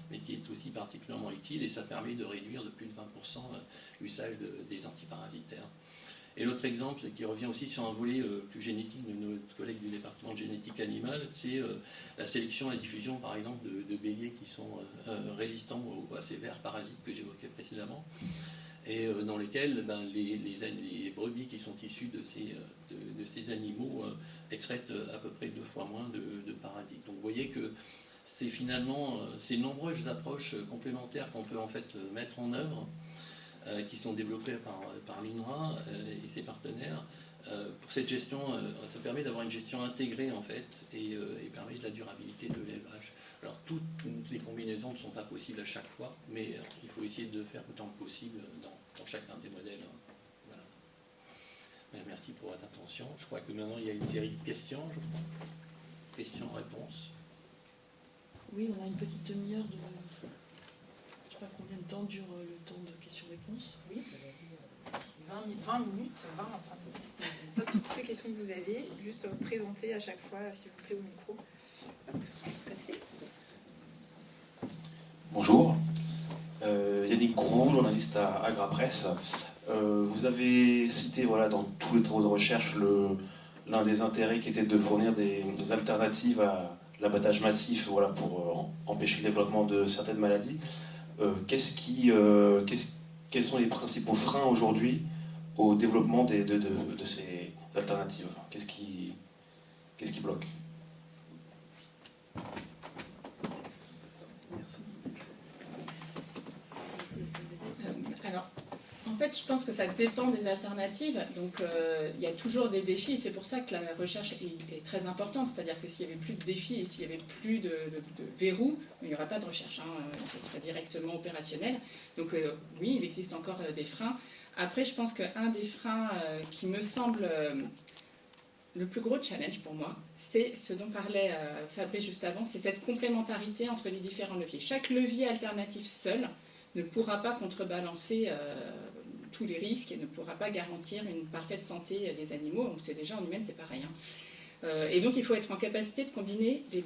mais qui est aussi particulièrement utile, et ça permet de réduire de plus de 20% l'usage des antiparasitaires. Et l'autre exemple, qui revient aussi sur un volet plus génétique de nos collègues du département de génétique animale, c'est la sélection et la diffusion, par exemple, de béliers qui sont résistants à ces vers parasites que j'évoquais précédemment, et dans lesquels les brebis qui sont issues de ces animaux excrètent à peu près 2 fois moins de parasites. Donc vous voyez que c'est finalement ces nombreuses approches complémentaires qu'on peut en fait mettre en œuvre, qui sont développées par l'INRA et ses partenaires. Pour cette gestion, ça permet d'avoir une gestion intégrée en fait, et permet de la durabilité de l'élevage. Alors toutes les combinaisons ne sont pas possibles à chaque fois, mais il faut essayer de faire autant que possible dans chacun des modèles. Voilà. Merci pour votre attention. Je crois que maintenant il y a une série de questions, je crois. Questions-réponses. Oui, on a une petite demi-heure de... Je ne sais pas combien de temps dure le temps de questions-réponses. Oui, vous avez 20 minutes, 25 minutes. Pas toutes les questions que vous avez, juste vous présenter à chaque fois, s'il vous plaît, au micro. Passez. Bonjour, Yannick Gros, journaliste à Agrapresse. Vous avez cité dans tous les travaux de recherche l'un des intérêts qui était de fournir des alternatives à l'abattage massif pour empêcher le développement de certaines maladies. Quels sont les principaux freins aujourd'hui au développement de ces alternatives? Qu'est-ce qui bloque? Alors, en fait, je pense que ça dépend des alternatives. Donc, il y a toujours des défis, et c'est pour ça que la recherche est très importante. C'est-à-dire que s'il n'y avait plus de défis et s'il n'y avait plus de verrous, il n'y aurait pas de recherche. Ce serait directement opérationnel. Donc, oui, il existe encore des freins. Après, je pense qu'un des freins qui me semble le plus gros challenge pour moi, c'est ce dont parlait Fabrice juste avant, c'est cette complémentarité entre les différents leviers. Chaque levier alternatif seul ne pourra pas contrebalancer tous les risques et ne pourra pas garantir une parfaite santé des animaux. On sait déjà, en humaine, c'est pareil. Et donc, il faut être en capacité de combiner les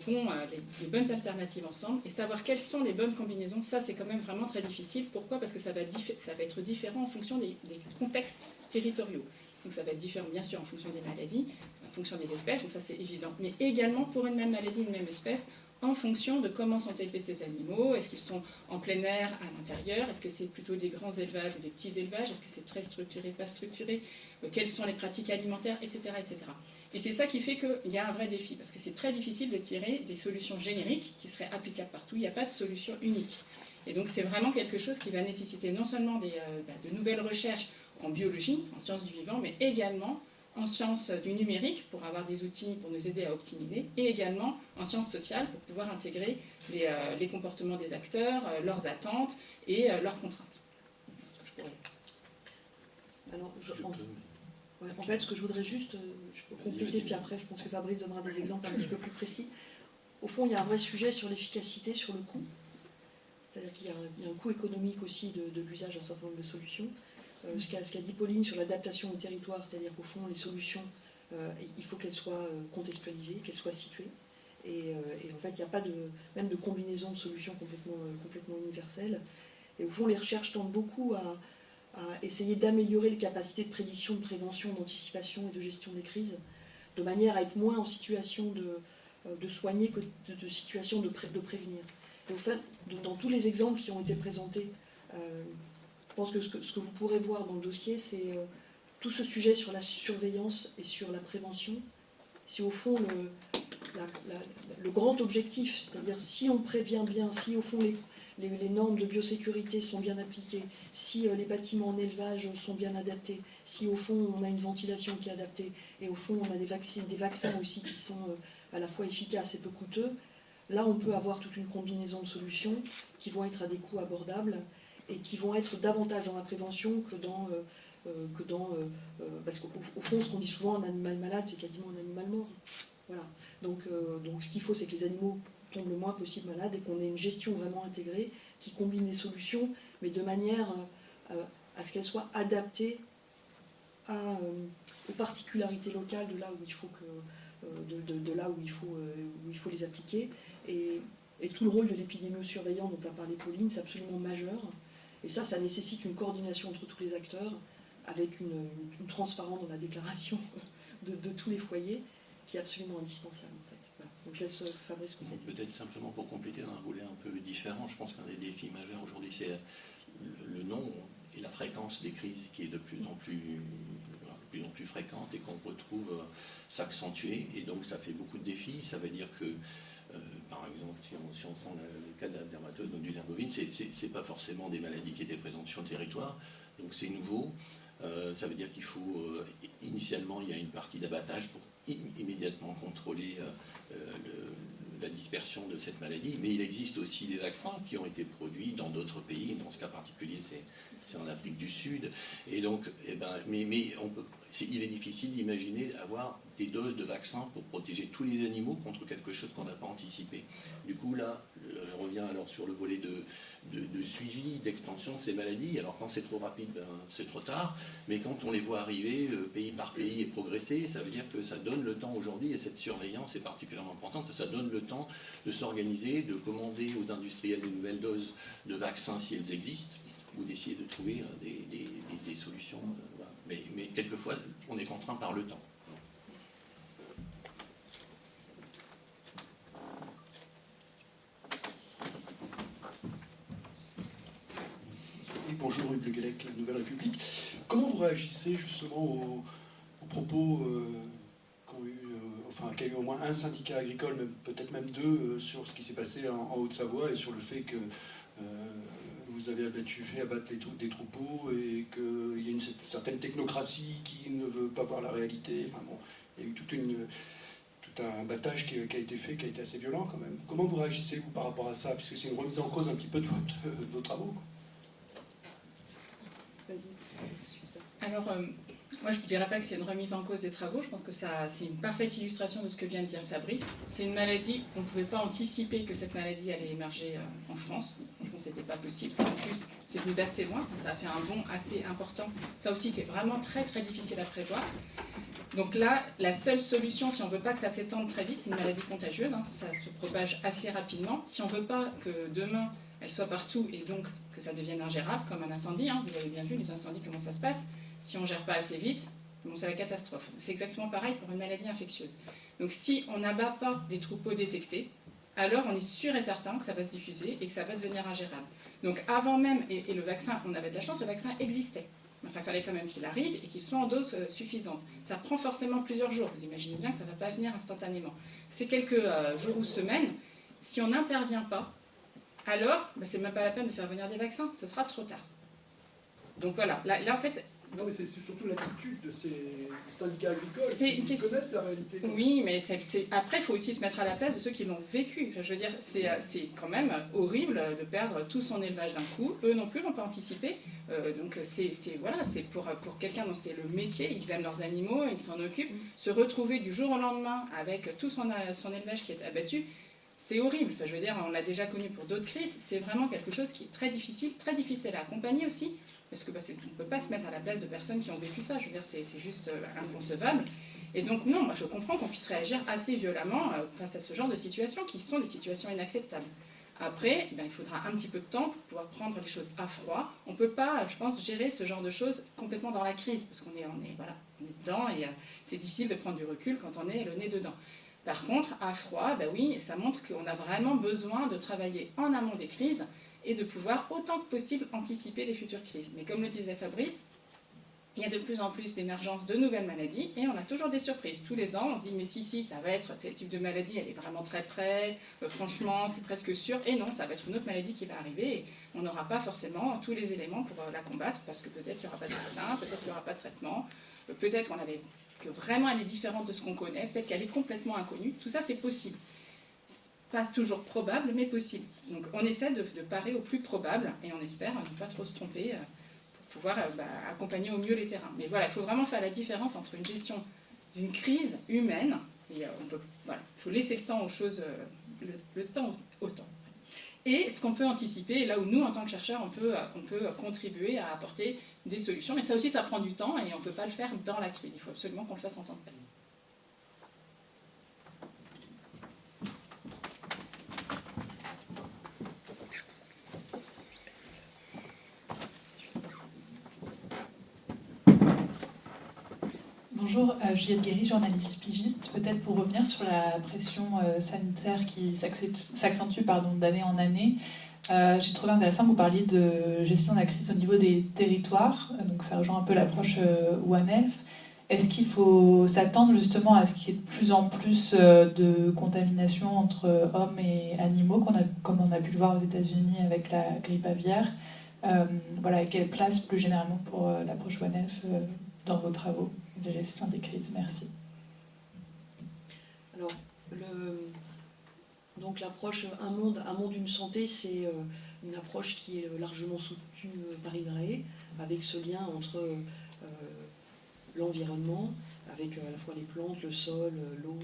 bonnes alternatives ensemble et savoir quelles sont les bonnes combinaisons. Ça, c'est quand même vraiment très difficile. Pourquoi? Parce que ça va être différent en fonction des contextes territoriaux. Donc, ça va être différent, bien sûr, en fonction des maladies, en fonction des espèces, donc ça, c'est évident. Mais également, pour une même maladie, une même espèce, en fonction de comment sont élevés ces animaux. Est-ce qu'ils sont en plein air, à l'intérieur? Est-ce que c'est plutôt des grands élevages ou des petits élevages? Est-ce que c'est très structuré, pas structuré? Quelles sont les pratiques alimentaires, etc., etc. Et c'est ça qui fait qu'il y a un vrai défi, parce que c'est très difficile de tirer des solutions génériques qui seraient applicables partout. Il n'y a pas de solution unique. Et donc c'est vraiment quelque chose qui va nécessiter non seulement de nouvelles recherches en biologie, en sciences du vivant, mais également en sciences du numérique pour avoir des outils pour nous aider à optimiser, et également en sciences sociales pour pouvoir intégrer les comportements des acteurs, leurs attentes et leurs contraintes. Alors, en fait, ce que je voudrais juste, je peux compléter, puis après je pense que Fabrice donnera des exemples un petit peu plus précis. Au fond, il y a un vrai sujet sur l'efficacité, sur le coût. C'est-à-dire qu'il y a un coût économique aussi de l'usage d'un certain nombre de solutions. Ce qu'a dit Pauline sur l'adaptation au territoire, c'est-à-dire qu'au fond, les solutions, il faut qu'elles soient contextualisées, qu'elles soient situées. Et en fait, il n'y a pas même de combinaison de solutions complètement universelles. Et au fond, les recherches tendent beaucoup à essayer d'améliorer les capacités de prédiction, de prévention, d'anticipation et de gestion des crises, de manière à être moins en situation de soigner que de situation de prévenir. Et au fait, dans tous les exemples qui ont été présentés, je pense que ce que vous pourrez voir dans le dossier, c'est tout ce sujet sur la surveillance et sur la prévention. C'est au fond le grand objectif, c'est-à-dire si on prévient bien, si au fond les normes de biosécurité sont bien appliquées, si les bâtiments en élevage sont bien adaptés, si au fond on a une ventilation qui est adaptée, et au fond on a des vaccins aussi qui sont à la fois efficaces et peu coûteux, là on peut avoir toute une combinaison de solutions qui vont être à des coûts abordables et qui vont être davantage dans la prévention que dans parce qu'au fond ce qu'on dit souvent, un animal malade c'est quasiment un animal mort. Voilà. Donc ce qu'il faut c'est que les animaux tombent le moins possible malades et qu'on ait une gestion vraiment intégrée qui combine les solutions, mais de manière à ce qu'elles soient adaptées aux particularités locales de là où il faut où il faut les appliquer. Et tout le rôle de l'épidémio-surveillant dont a parlé Pauline, c'est absolument majeur. Et ça nécessite une coordination entre tous les acteurs, avec une transparence dans la déclaration de tous les foyers, qui est absolument indispensable en fait. Voilà. Donc je laisse Fabrice compléter. Peut-être simplement pour compléter dans un volet un peu différent, je pense qu'un des défis majeurs aujourd'hui c'est le nombre et la fréquence des crises qui est de plus en plus fréquente et qu'on retrouve s'accentuer, et donc ça fait beaucoup de défis. Ça veut dire que par exemple, si on prend le cas de la dermatose, donc du nerf bovine, c'est pas forcément des maladies qui étaient présentes sur le territoire, donc c'est nouveau. Ça veut dire qu'il faut, initialement, il y a une partie d'abattage pour immédiatement contrôler la dispersion de cette maladie, mais il existe aussi des vaccins qui ont été produits dans d'autres pays. Dans ce cas particulier, c'est en Afrique du Sud, et donc, il est difficile d'imaginer avoir des doses de vaccins pour protéger tous les animaux contre quelque chose qu'on n'a pas anticipé. Du coup, là, je reviens alors sur le volet de suivi, d'extension de ces maladies. Alors quand c'est trop rapide, c'est trop tard, mais quand on les voit arriver pays par pays et progresser, ça veut dire que ça donne le temps aujourd'hui, et cette surveillance est particulièrement importante, ça donne le temps de s'organiser, de commander aux industriels de nouvelles doses de vaccins si elles existent, ou d'essayer de trouver des solutions. Voilà. Mais quelquefois, on est contraint par le temps. Bonjour, Hugues Le Gallec, la Nouvelle République. Comment vous réagissez justement aux propos qu'a eu au moins un syndicat agricole, peut-être même deux, sur ce qui s'est passé en Haute-Savoie et sur le fait que vous avez fait abattre des troupeaux et qu'il y a une certaine technocratie qui ne veut pas voir la réalité. Enfin bon, il y a eu tout un battage qui a été fait, qui a été assez violent quand même. Comment vous réagissez, vous, par rapport à ça, puisque c'est une remise en cause un petit peu de vos travaux, quoi. Alors, moi je ne dirais pas que c'est une remise en cause des travaux, je pense que c'est une parfaite illustration de ce que vient de dire Fabrice. C'est une maladie qu'on ne pouvait pas anticiper que cette maladie allait émerger en France. Franchement, ce n'était pas possible. En plus, c'est venu d'assez loin, ça a fait un bond assez important. Ça aussi, c'est vraiment très très difficile à prévoir. Donc là, la seule solution, si on ne veut pas que ça s'étende très vite, c'est une maladie contagieuse, ça se propage assez rapidement. Si on ne veut pas que demain, elle soit partout et donc que ça devienne ingérable, comme un incendie, vous avez bien vu les incendies, comment ça se passe. Si on ne gère pas assez vite, c'est la catastrophe. C'est exactement pareil pour une maladie infectieuse. Donc si on n'abat pas les troupeaux détectés, alors on est sûr et certain que ça va se diffuser et que ça va devenir ingérable. Donc avant même, et le vaccin, on avait de la chance, le vaccin existait. Enfin, il fallait quand même qu'il arrive et qu'il soit en dose suffisante. Ça prend forcément plusieurs jours. Vous imaginez bien que ça ne va pas venir instantanément. C'est quelques jours ou semaines. Si on n'intervient pas, alors, ce n'est même pas la peine de faire venir des vaccins, ce sera trop tard. Donc voilà, là en fait... Non, mais c'est surtout l'attitude de ces syndicats agricoles qui connaissent la réalité. Oui, mais après, il faut aussi se mettre à la place de ceux qui l'ont vécu. Enfin, je veux dire, c'est quand même horrible de perdre tout son élevage d'un coup. Eux non plus n'ont pas anticipé. Donc c'est pour quelqu'un dont c'est le métier, ils aiment leurs animaux, ils s'en occupent, se retrouver du jour au lendemain avec tout son élevage qui est abattu, c'est horrible. Enfin, je veux dire, on l'a déjà connu pour d'autres crises. C'est vraiment quelque chose qui est très difficile à accompagner aussi, parce que on ne peut pas se mettre à la place de personnes qui ont vécu ça. Je veux dire, c'est juste inconcevable. Et donc non, moi je comprends qu'on puisse réagir assez violemment face à ce genre de situations qui sont des situations inacceptables. Après, il faudra un petit peu de temps pour pouvoir prendre les choses à froid. On ne peut pas, je pense, gérer ce genre de choses complètement dans la crise, parce qu'on est dedans et c'est difficile de prendre du recul quand on est le nez dedans. Par contre, à froid, oui, ça montre qu'on a vraiment besoin de travailler en amont des crises et de pouvoir autant que possible anticiper les futures crises. Mais comme le disait Fabrice, il y a de plus en plus d'émergence de nouvelles maladies et on a toujours des surprises. Tous les ans, on se dit mais si, ça va être tel type de maladie, elle est vraiment très près, franchement, c'est presque sûr. Et non, ça va être une autre maladie qui va arriver et on n'aura pas forcément tous les éléments pour la combattre parce que peut-être qu'il n'y aura pas de vaccin, peut-être qu'il n'y aura pas de traitement, peut-être que vraiment elle est différente de ce qu'on connaît, peut-être qu'elle est complètement inconnue. Tout ça, c'est possible. C'est pas toujours probable, mais possible. Donc on essaie de parer au plus probable et on espère ne pas trop se tromper pour pouvoir accompagner au mieux les terrains. Mais voilà, il faut vraiment faire la différence entre une gestion d'une crise humaine, et il faut laisser le temps aux choses, le temps au temps. Et ce qu'on peut anticiper, et là où nous, en tant que chercheurs, on peut contribuer à apporter des solutions. Mais ça aussi, ça prend du temps et on ne peut pas le faire dans la crise. Il faut absolument qu'on le fasse en temps de paix. Bonjour, Juliette Guéry, journaliste pigiste. Peut-être pour revenir sur la pression sanitaire qui s'accentue d'année en année, j'ai trouvé intéressant que vous parliez de gestion de la crise au niveau des territoires. Donc ça rejoint un peu l'approche One Health. Est-ce qu'il faut s'attendre justement à ce qu'il y ait de plus en plus de contamination entre hommes et animaux, comme on a pu le voir aux États-Unis avec la grippe aviaire? Voilà, quelle place plus généralement pour l'approche One Health dans vos travaux de gestion des crises? Merci. Alors, donc l'approche un monde, une santé, c'est une approche qui est largement soutenue par INRAE, avec ce lien entre l'environnement, avec à la fois les plantes, le sol, l'eau,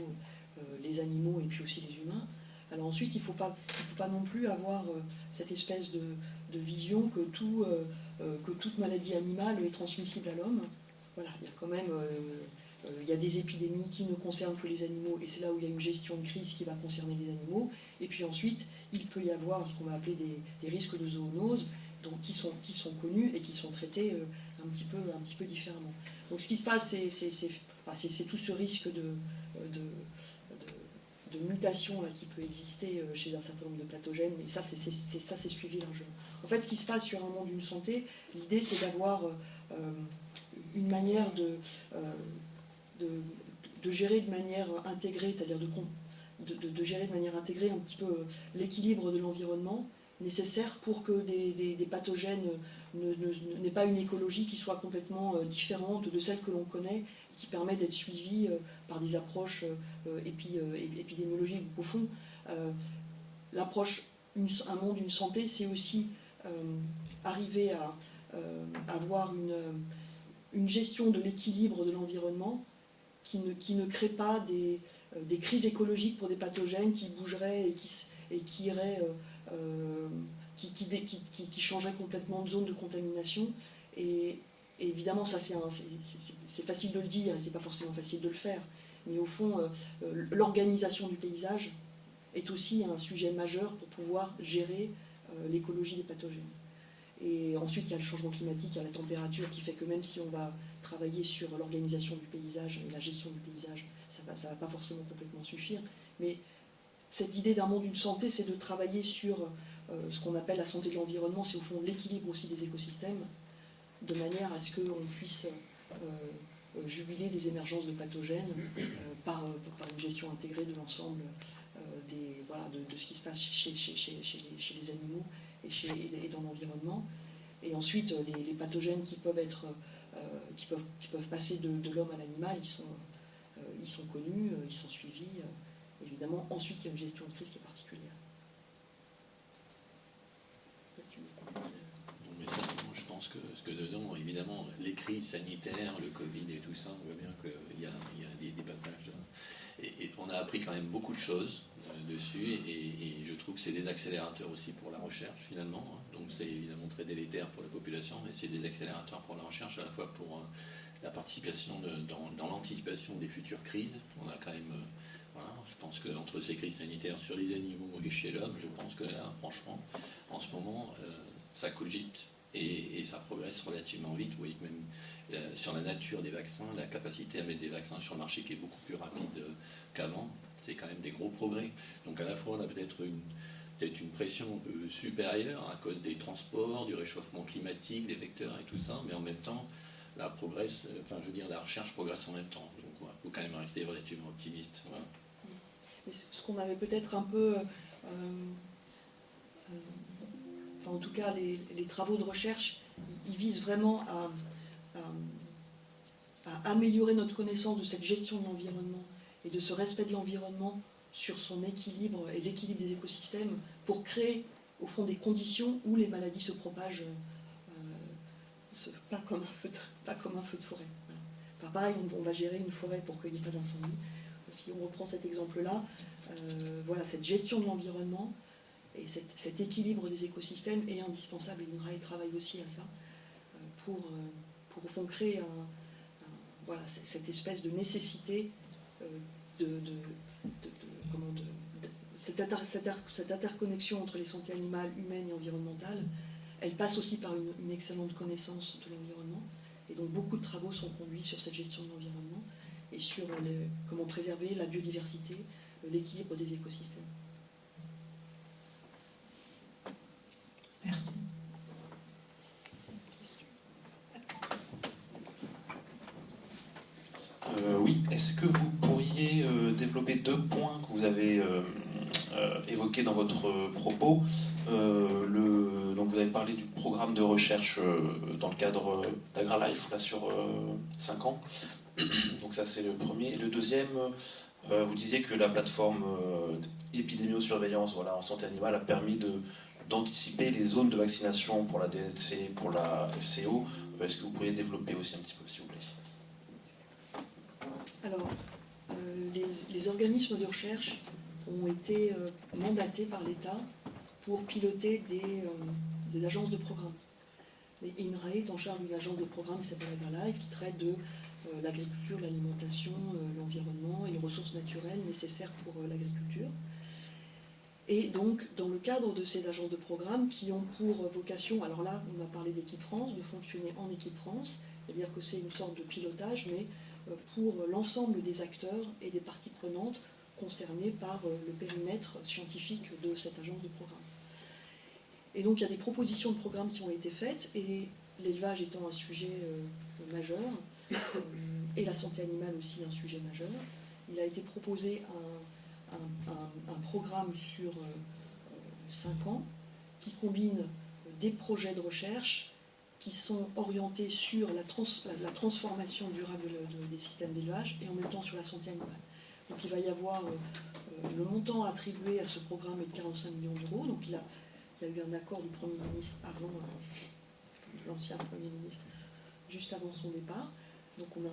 les animaux et puis aussi les humains. Alors ensuite, il ne faut pas non plus avoir cette espèce de vision que toute maladie animale est transmissible à l'homme. Voilà, il y a quand même il y a des épidémies qui ne concernent que les animaux, et c'est là où il y a une gestion de crise qui va concerner les animaux. Et puis ensuite, il peut y avoir ce qu'on va appeler des risques de zoonose, donc qui sont connus et qui sont traités un petit peu différemment. Donc ce qui se passe, c'est tout ce risque de mutation là, qui peut exister chez un certain nombre de pathogènes, mais ça c'est suivi largement. En fait, ce qui se passe sur un monde d'une santé, l'idée c'est d'avoir une manière de gérer de manière intégrée, c'est-à-dire de gérer de manière intégrée un petit peu l'équilibre de l'environnement nécessaire pour que des pathogènes n'aient pas une écologie qui soit complètement différente de celle que l'on connaît, qui permet d'être suivie par des approches épidémiologiques. Au fond, l'approche un monde, une santé, c'est aussi arriver à avoir une gestion de l'équilibre de l'environnement qui ne crée pas des crises écologiques pour des pathogènes qui bougeraient et qui iraient, qui changeraient complètement de zone de contamination. Et évidemment, ça c'est facile de le dire, c'est pas forcément facile de le faire. Mais au fond, l'organisation du paysage est aussi un sujet majeur pour pouvoir gérer l'écologie des pathogènes. Et ensuite, il y a le changement climatique, il y a la température qui fait que même si on va travailler sur l'organisation du paysage et la gestion du paysage, ça va pas forcément complètement suffire. Mais cette idée d'un monde d'une santé, c'est de travailler sur ce qu'on appelle la santé de l'environnement, c'est au fond l'équilibre aussi des écosystèmes, de manière à ce qu'on puisse juguler des émergences de pathogènes par une gestion intégrée de l'ensemble de ce qui se passe chez les animaux et dans l'environnement. Et ensuite, les pathogènes qui peuvent passer de l'homme à l'animal, ils sont connus, ils sont suivis. Évidemment, ensuite, il y a une gestion de crise qui est particulière. Mais ça, je pense que dedans, évidemment, les crises sanitaires, le Covid et tout ça, on voit bien qu'il y a des passages. Et on a appris quand même beaucoup de choses dessus, et je trouve que c'est des accélérateurs aussi pour la recherche finalement, hein. Donc c'est évidemment très délétère pour la population, mais c'est des accélérateurs pour la recherche, à la fois pour la participation dans l'anticipation des futures crises. On a quand même, voilà, je pense qu'entre ces crises sanitaires sur les animaux et chez l'homme, je pense que là, franchement, en ce moment, ça cogite et ça progresse relativement vite. Vous voyez que même sur la nature des vaccins, la capacité à mettre des vaccins sur le marché qui est beaucoup plus rapide qu'avant, c'est quand même des gros progrès. Donc à la fois, on a peut-être une pression supérieure à cause des transports, du réchauffement climatique, des vecteurs et tout ça, mais en même temps, la recherche progresse en même temps. Donc il faut quand même rester relativement optimiste. Voilà. Mais ce qu'on avait peut-être un peu... en tout cas, les travaux de recherche, ils visent vraiment à améliorer notre connaissance de cette gestion de l'environnement et de ce respect de l'environnement sur son équilibre et l'équilibre des écosystèmes pour créer, au fond, des conditions où les maladies se propagent pas comme un feu de forêt. Voilà. Enfin, pareil, on va gérer une forêt pour qu'il n'y ait pas d'incendie. Si on reprend cet exemple-là, voilà, cette gestion de l'environnement et cet équilibre des écosystèmes est indispensable, et l'INRAE travaille aussi à ça, pour au fond créer voilà, cette espèce de nécessité cette interconnexion entre les santé animales, humaines et environnementales. Elle passe aussi par une excellente connaissance de l'environnement, et donc beaucoup de travaux sont conduits sur cette gestion de l'environnement et sur comment préserver la biodiversité, l'équilibre des écosystèmes. Merci. Oui, est-ce que vous pourriez développer 2 points que vous avez évoqués dans votre propos? Donc vous avez parlé du programme de recherche dans le cadre d'AgriLife, là sur 5 ans. Donc ça c'est le premier. Et le deuxième, vous disiez que la plateforme épidémiosurveillance, voilà, en santé animale a permis d'anticiper les zones de vaccination pour la DSC, pour la FCO. Est-ce que vous pourriez développer aussi un petit peu, s'il vous plaît? Alors, les organismes de recherche ont été mandatés par l'État pour piloter des agences de programme. l'INRAE est en charge d'une agence de programme qui s'appelle AgriLife, qui traite de l'agriculture, l'alimentation, l'environnement et les ressources naturelles nécessaires pour l'agriculture. Et donc, dans le cadre de ces agences de programme qui ont pour vocation, alors là, on a parlé d'équipe France, de fonctionner en équipe France, c'est-à-dire que c'est une sorte de pilotage, mais pour l'ensemble des acteurs et des parties prenantes concernées par le périmètre scientifique de cette agence de programme. Et donc, il y a des propositions de programmes qui ont été faites, et l'élevage étant un sujet majeur, et la santé animale aussi un sujet majeur, il a été proposé un programme sur 5 ans qui combine des projets de recherche qui sont orientés sur la transformation durable des systèmes d'élevage et en même temps sur la santé animale. Donc il va y avoir le montant attribué à ce programme est de 45 millions d'euros. Donc il y a eu un accord du Premier ministre avant, l'ancien Premier ministre, juste avant son départ. Donc on a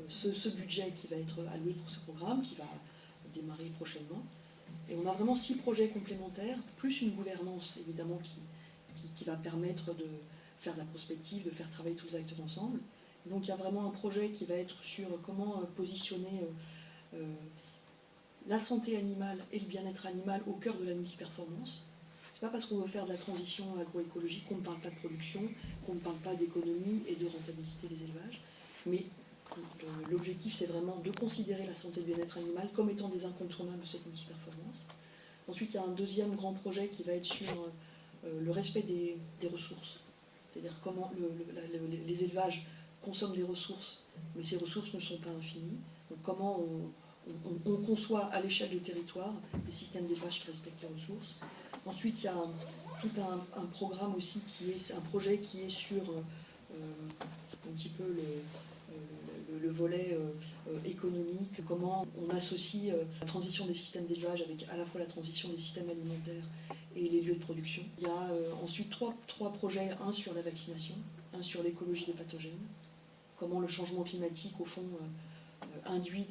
ce budget qui va être alloué pour ce programme, qui va démarrer prochainement. Et on a vraiment 6 projets complémentaires, plus une gouvernance évidemment qui va permettre de faire de la prospective, de faire travailler tous les acteurs ensemble. Et donc il y a vraiment un projet qui va être sur comment positionner la santé animale et le bien-être animal au cœur de la multiperformance. C'est pas parce qu'on veut faire de la transition agroécologique qu'on ne parle pas de production, qu'on ne parle pas d'économie et de rentabilité des élevages, mais l'objectif, c'est vraiment de considérer la santé et le bien-être animal comme étant des incontournables de cette multiperformance. Ensuite, il y a un deuxième grand projet qui va être sur le respect des ressources. C'est-à-dire comment les élevages consomment des ressources, mais ces ressources ne sont pas infinies. Donc comment on conçoit à l'échelle du territoire des systèmes d'élevage qui respectent les ressources. Ensuite, il y a tout un programme aussi un projet qui est sur un petit peu le volet économique, comment on associe la transition des systèmes d'élevage avec à la fois la transition des systèmes alimentaires et les lieux de production. Il y a ensuite trois projets, un sur la vaccination, un sur l'écologie des pathogènes, comment le changement climatique, au fond, induit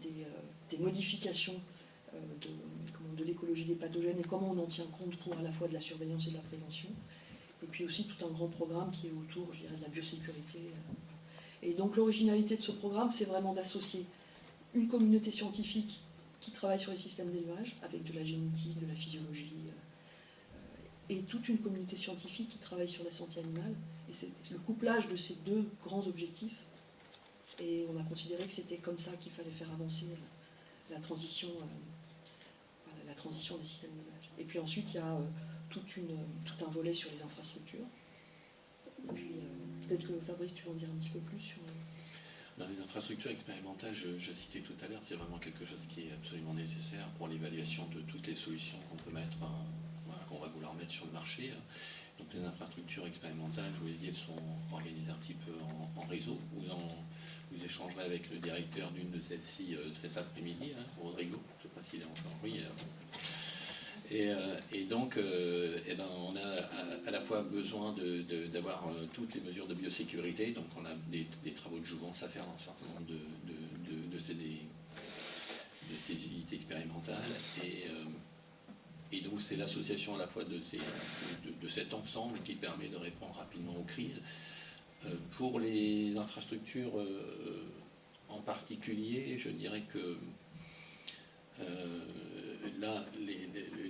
des modifications de l'écologie des pathogènes et comment on en tient compte pour à la fois de la surveillance et de la prévention. Et puis aussi tout un grand programme qui est autour, je dirais, de la biosécurité. Et donc l'originalité de ce programme, c'est vraiment d'associer une communauté scientifique qui travaille sur les systèmes d'élevage, avec de la génétique, de la physiologie, et toute une communauté scientifique qui travaille sur la santé animale. Et c'est le couplage de ces deux grands objectifs. Et on a considéré que c'était comme ça qu'il fallait faire avancer la transition des systèmes d'élevage. Et puis ensuite, il y a tout un volet sur les infrastructures. Et puis peut-être que Fabrice, tu vas en dire un petit peu plus sur... Dans les infrastructures expérimentales, je citais tout à l'heure, c'est vraiment quelque chose qui est absolument nécessaire pour l'évaluation de toutes les solutions qu'on peut mettre, qu'on va vouloir mettre sur le marché. Donc les infrastructures expérimentales, je vous l'ai dit, elles sont organisées un petit peu en réseau. Vous échangerez avec le directeur d'une de celles-ci cet après-midi, Rodrigo, je ne sais pas s'il est encore... Oui, et donc, on a à la fois besoin d'avoir toutes les mesures de biosécurité, donc on a des travaux de jouvence à faire dans un certain nombre de ces unités expérimentales, et donc c'est l'association à la fois de cet ensemble qui permet de répondre rapidement aux crises. Pour les infrastructures en particulier, je dirais que là,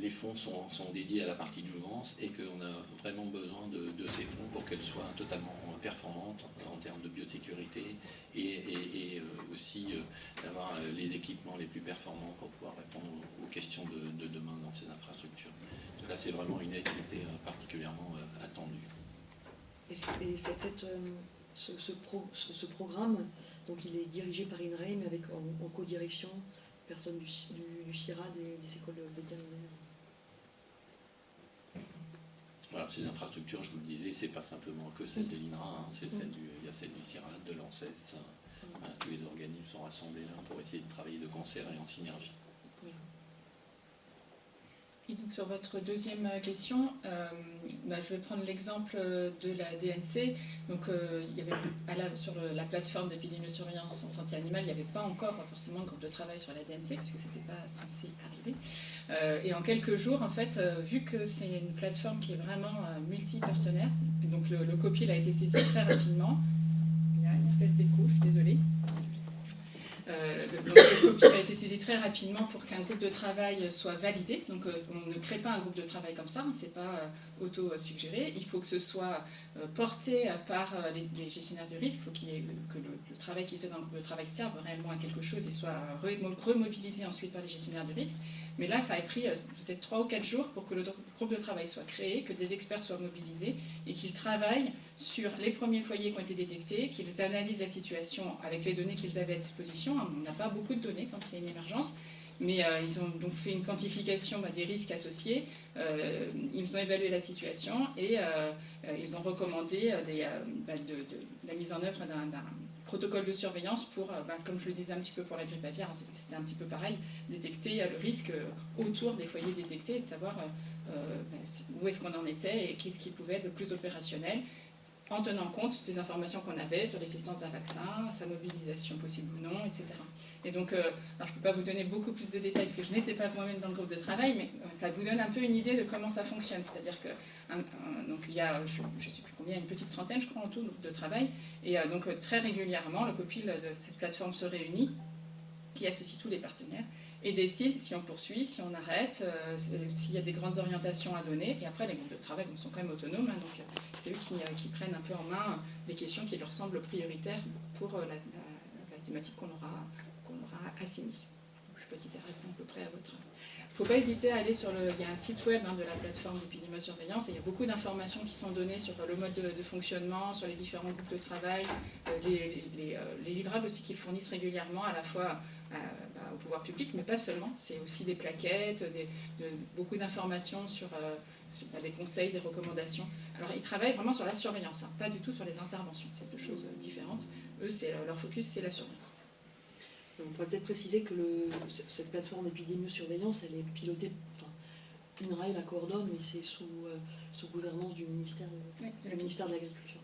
les fonds sont dédiés à la partie de jouvence et qu'on a vraiment besoin de ces fonds pour qu'elles soient totalement performantes en termes de biosécurité et aussi d'avoir les équipements les plus performants pour pouvoir répondre aux questions de demain dans ces infrastructures. Donc là, c'est vraiment une aide qui était particulièrement attendue. Et ce programme, donc il est dirigé par INRAE, mais avec en co-direction personnes du CIRAD et des écoles vétérinaires. Voilà, ces infrastructures, je vous le disais, c'est pas simplement que celle de l'INRA, il y a celle du CIRAD, de l'ANSES, tous les organismes sont rassemblés là pour essayer de travailler de concert et en synergie. Et donc sur votre deuxième question, je vais prendre l'exemple de la DNC. Donc il y avait sur la plateforme d'épidémiosurveillance en santé animale, il n'y avait pas encore forcément de groupe de travail sur la DNC puisque ce n'était pas censé arriver. Et en quelques jours, en fait, vu que c'est une plateforme qui est vraiment multi-partenaire, donc le COPIL a été saisi très rapidement. Il y a une espèce d'écho, je suis désolée. Le COPIL a été saisi très rapidement pour qu'un groupe de travail soit validé. Donc on ne crée pas un groupe de travail comme ça, c'est pas auto-suggéré. Il faut que ce soit porté par les gestionnaires du risque. Il faut que le travail qui est fait dans le groupe de travail serve réellement à quelque chose et soit remobilisé ensuite par les gestionnaires du risque. Mais là, ça a pris peut-être 3 ou 4 jours pour que le groupe de travail soit créé, que des experts soient mobilisés et qu'ils travaillent sur les premiers foyers qui ont été détectés, qu'ils analysent la situation avec les données qu'ils avaient à disposition. On n'a pas beaucoup de données quand c'est une émergence, mais ils ont donc fait une quantification des risques associés, ils ont évalué la situation et ils ont recommandé la mise en œuvre d'un protocole de surveillance pour, comme je le disais un petit peu pour la grippe aviaire, c'était un petit peu pareil, détecter le risque autour des foyers détectés et de savoir où est-ce qu'on en était et qu'est-ce qui pouvait être le plus opérationnel en tenant compte des informations qu'on avait sur l'existence d'un vaccin, sa mobilisation possible ou non, etc. Et donc, alors je ne peux pas vous donner beaucoup plus de détails parce que je n'étais pas moi-même dans le groupe de travail, mais ça vous donne un peu une idée de comment ça fonctionne. C'est-à-dire que donc il y a, je ne sais plus combien, une petite trentaine, je crois, en tout, de groupes de travail. Et donc très régulièrement, le COPIL de cette plateforme se réunit, qui associe tous les partenaires, et décide si on poursuit, si on arrête, s'il y a des grandes orientations à donner. Et après, les groupes de travail sont quand même autonomes, donc c'est eux qui prennent un peu en main des questions qui leur semblent prioritaires pour la thématique qu'on aura assignée. Je ne sais pas si ça répond à peu près à votre... Il ne faut pas hésiter à aller il y a un site web de la plateforme d'épidémiosurveillance et il y a beaucoup d'informations qui sont données sur le mode de fonctionnement, sur les différents groupes de travail, les livrables aussi qu'ils fournissent régulièrement à la fois au pouvoir public, mais pas seulement. C'est aussi des plaquettes, beaucoup d'informations sur des conseils, des recommandations. Alors ils travaillent vraiment sur la surveillance, pas du tout sur les interventions. C'est deux choses différentes. Eux, leur focus, c'est la surveillance. On pourrait peut-être préciser que cette plateforme d'épidémiosurveillance, elle est pilotée, INRAE la coordonne, mais c'est sous gouvernance du ministère de l'Agriculture.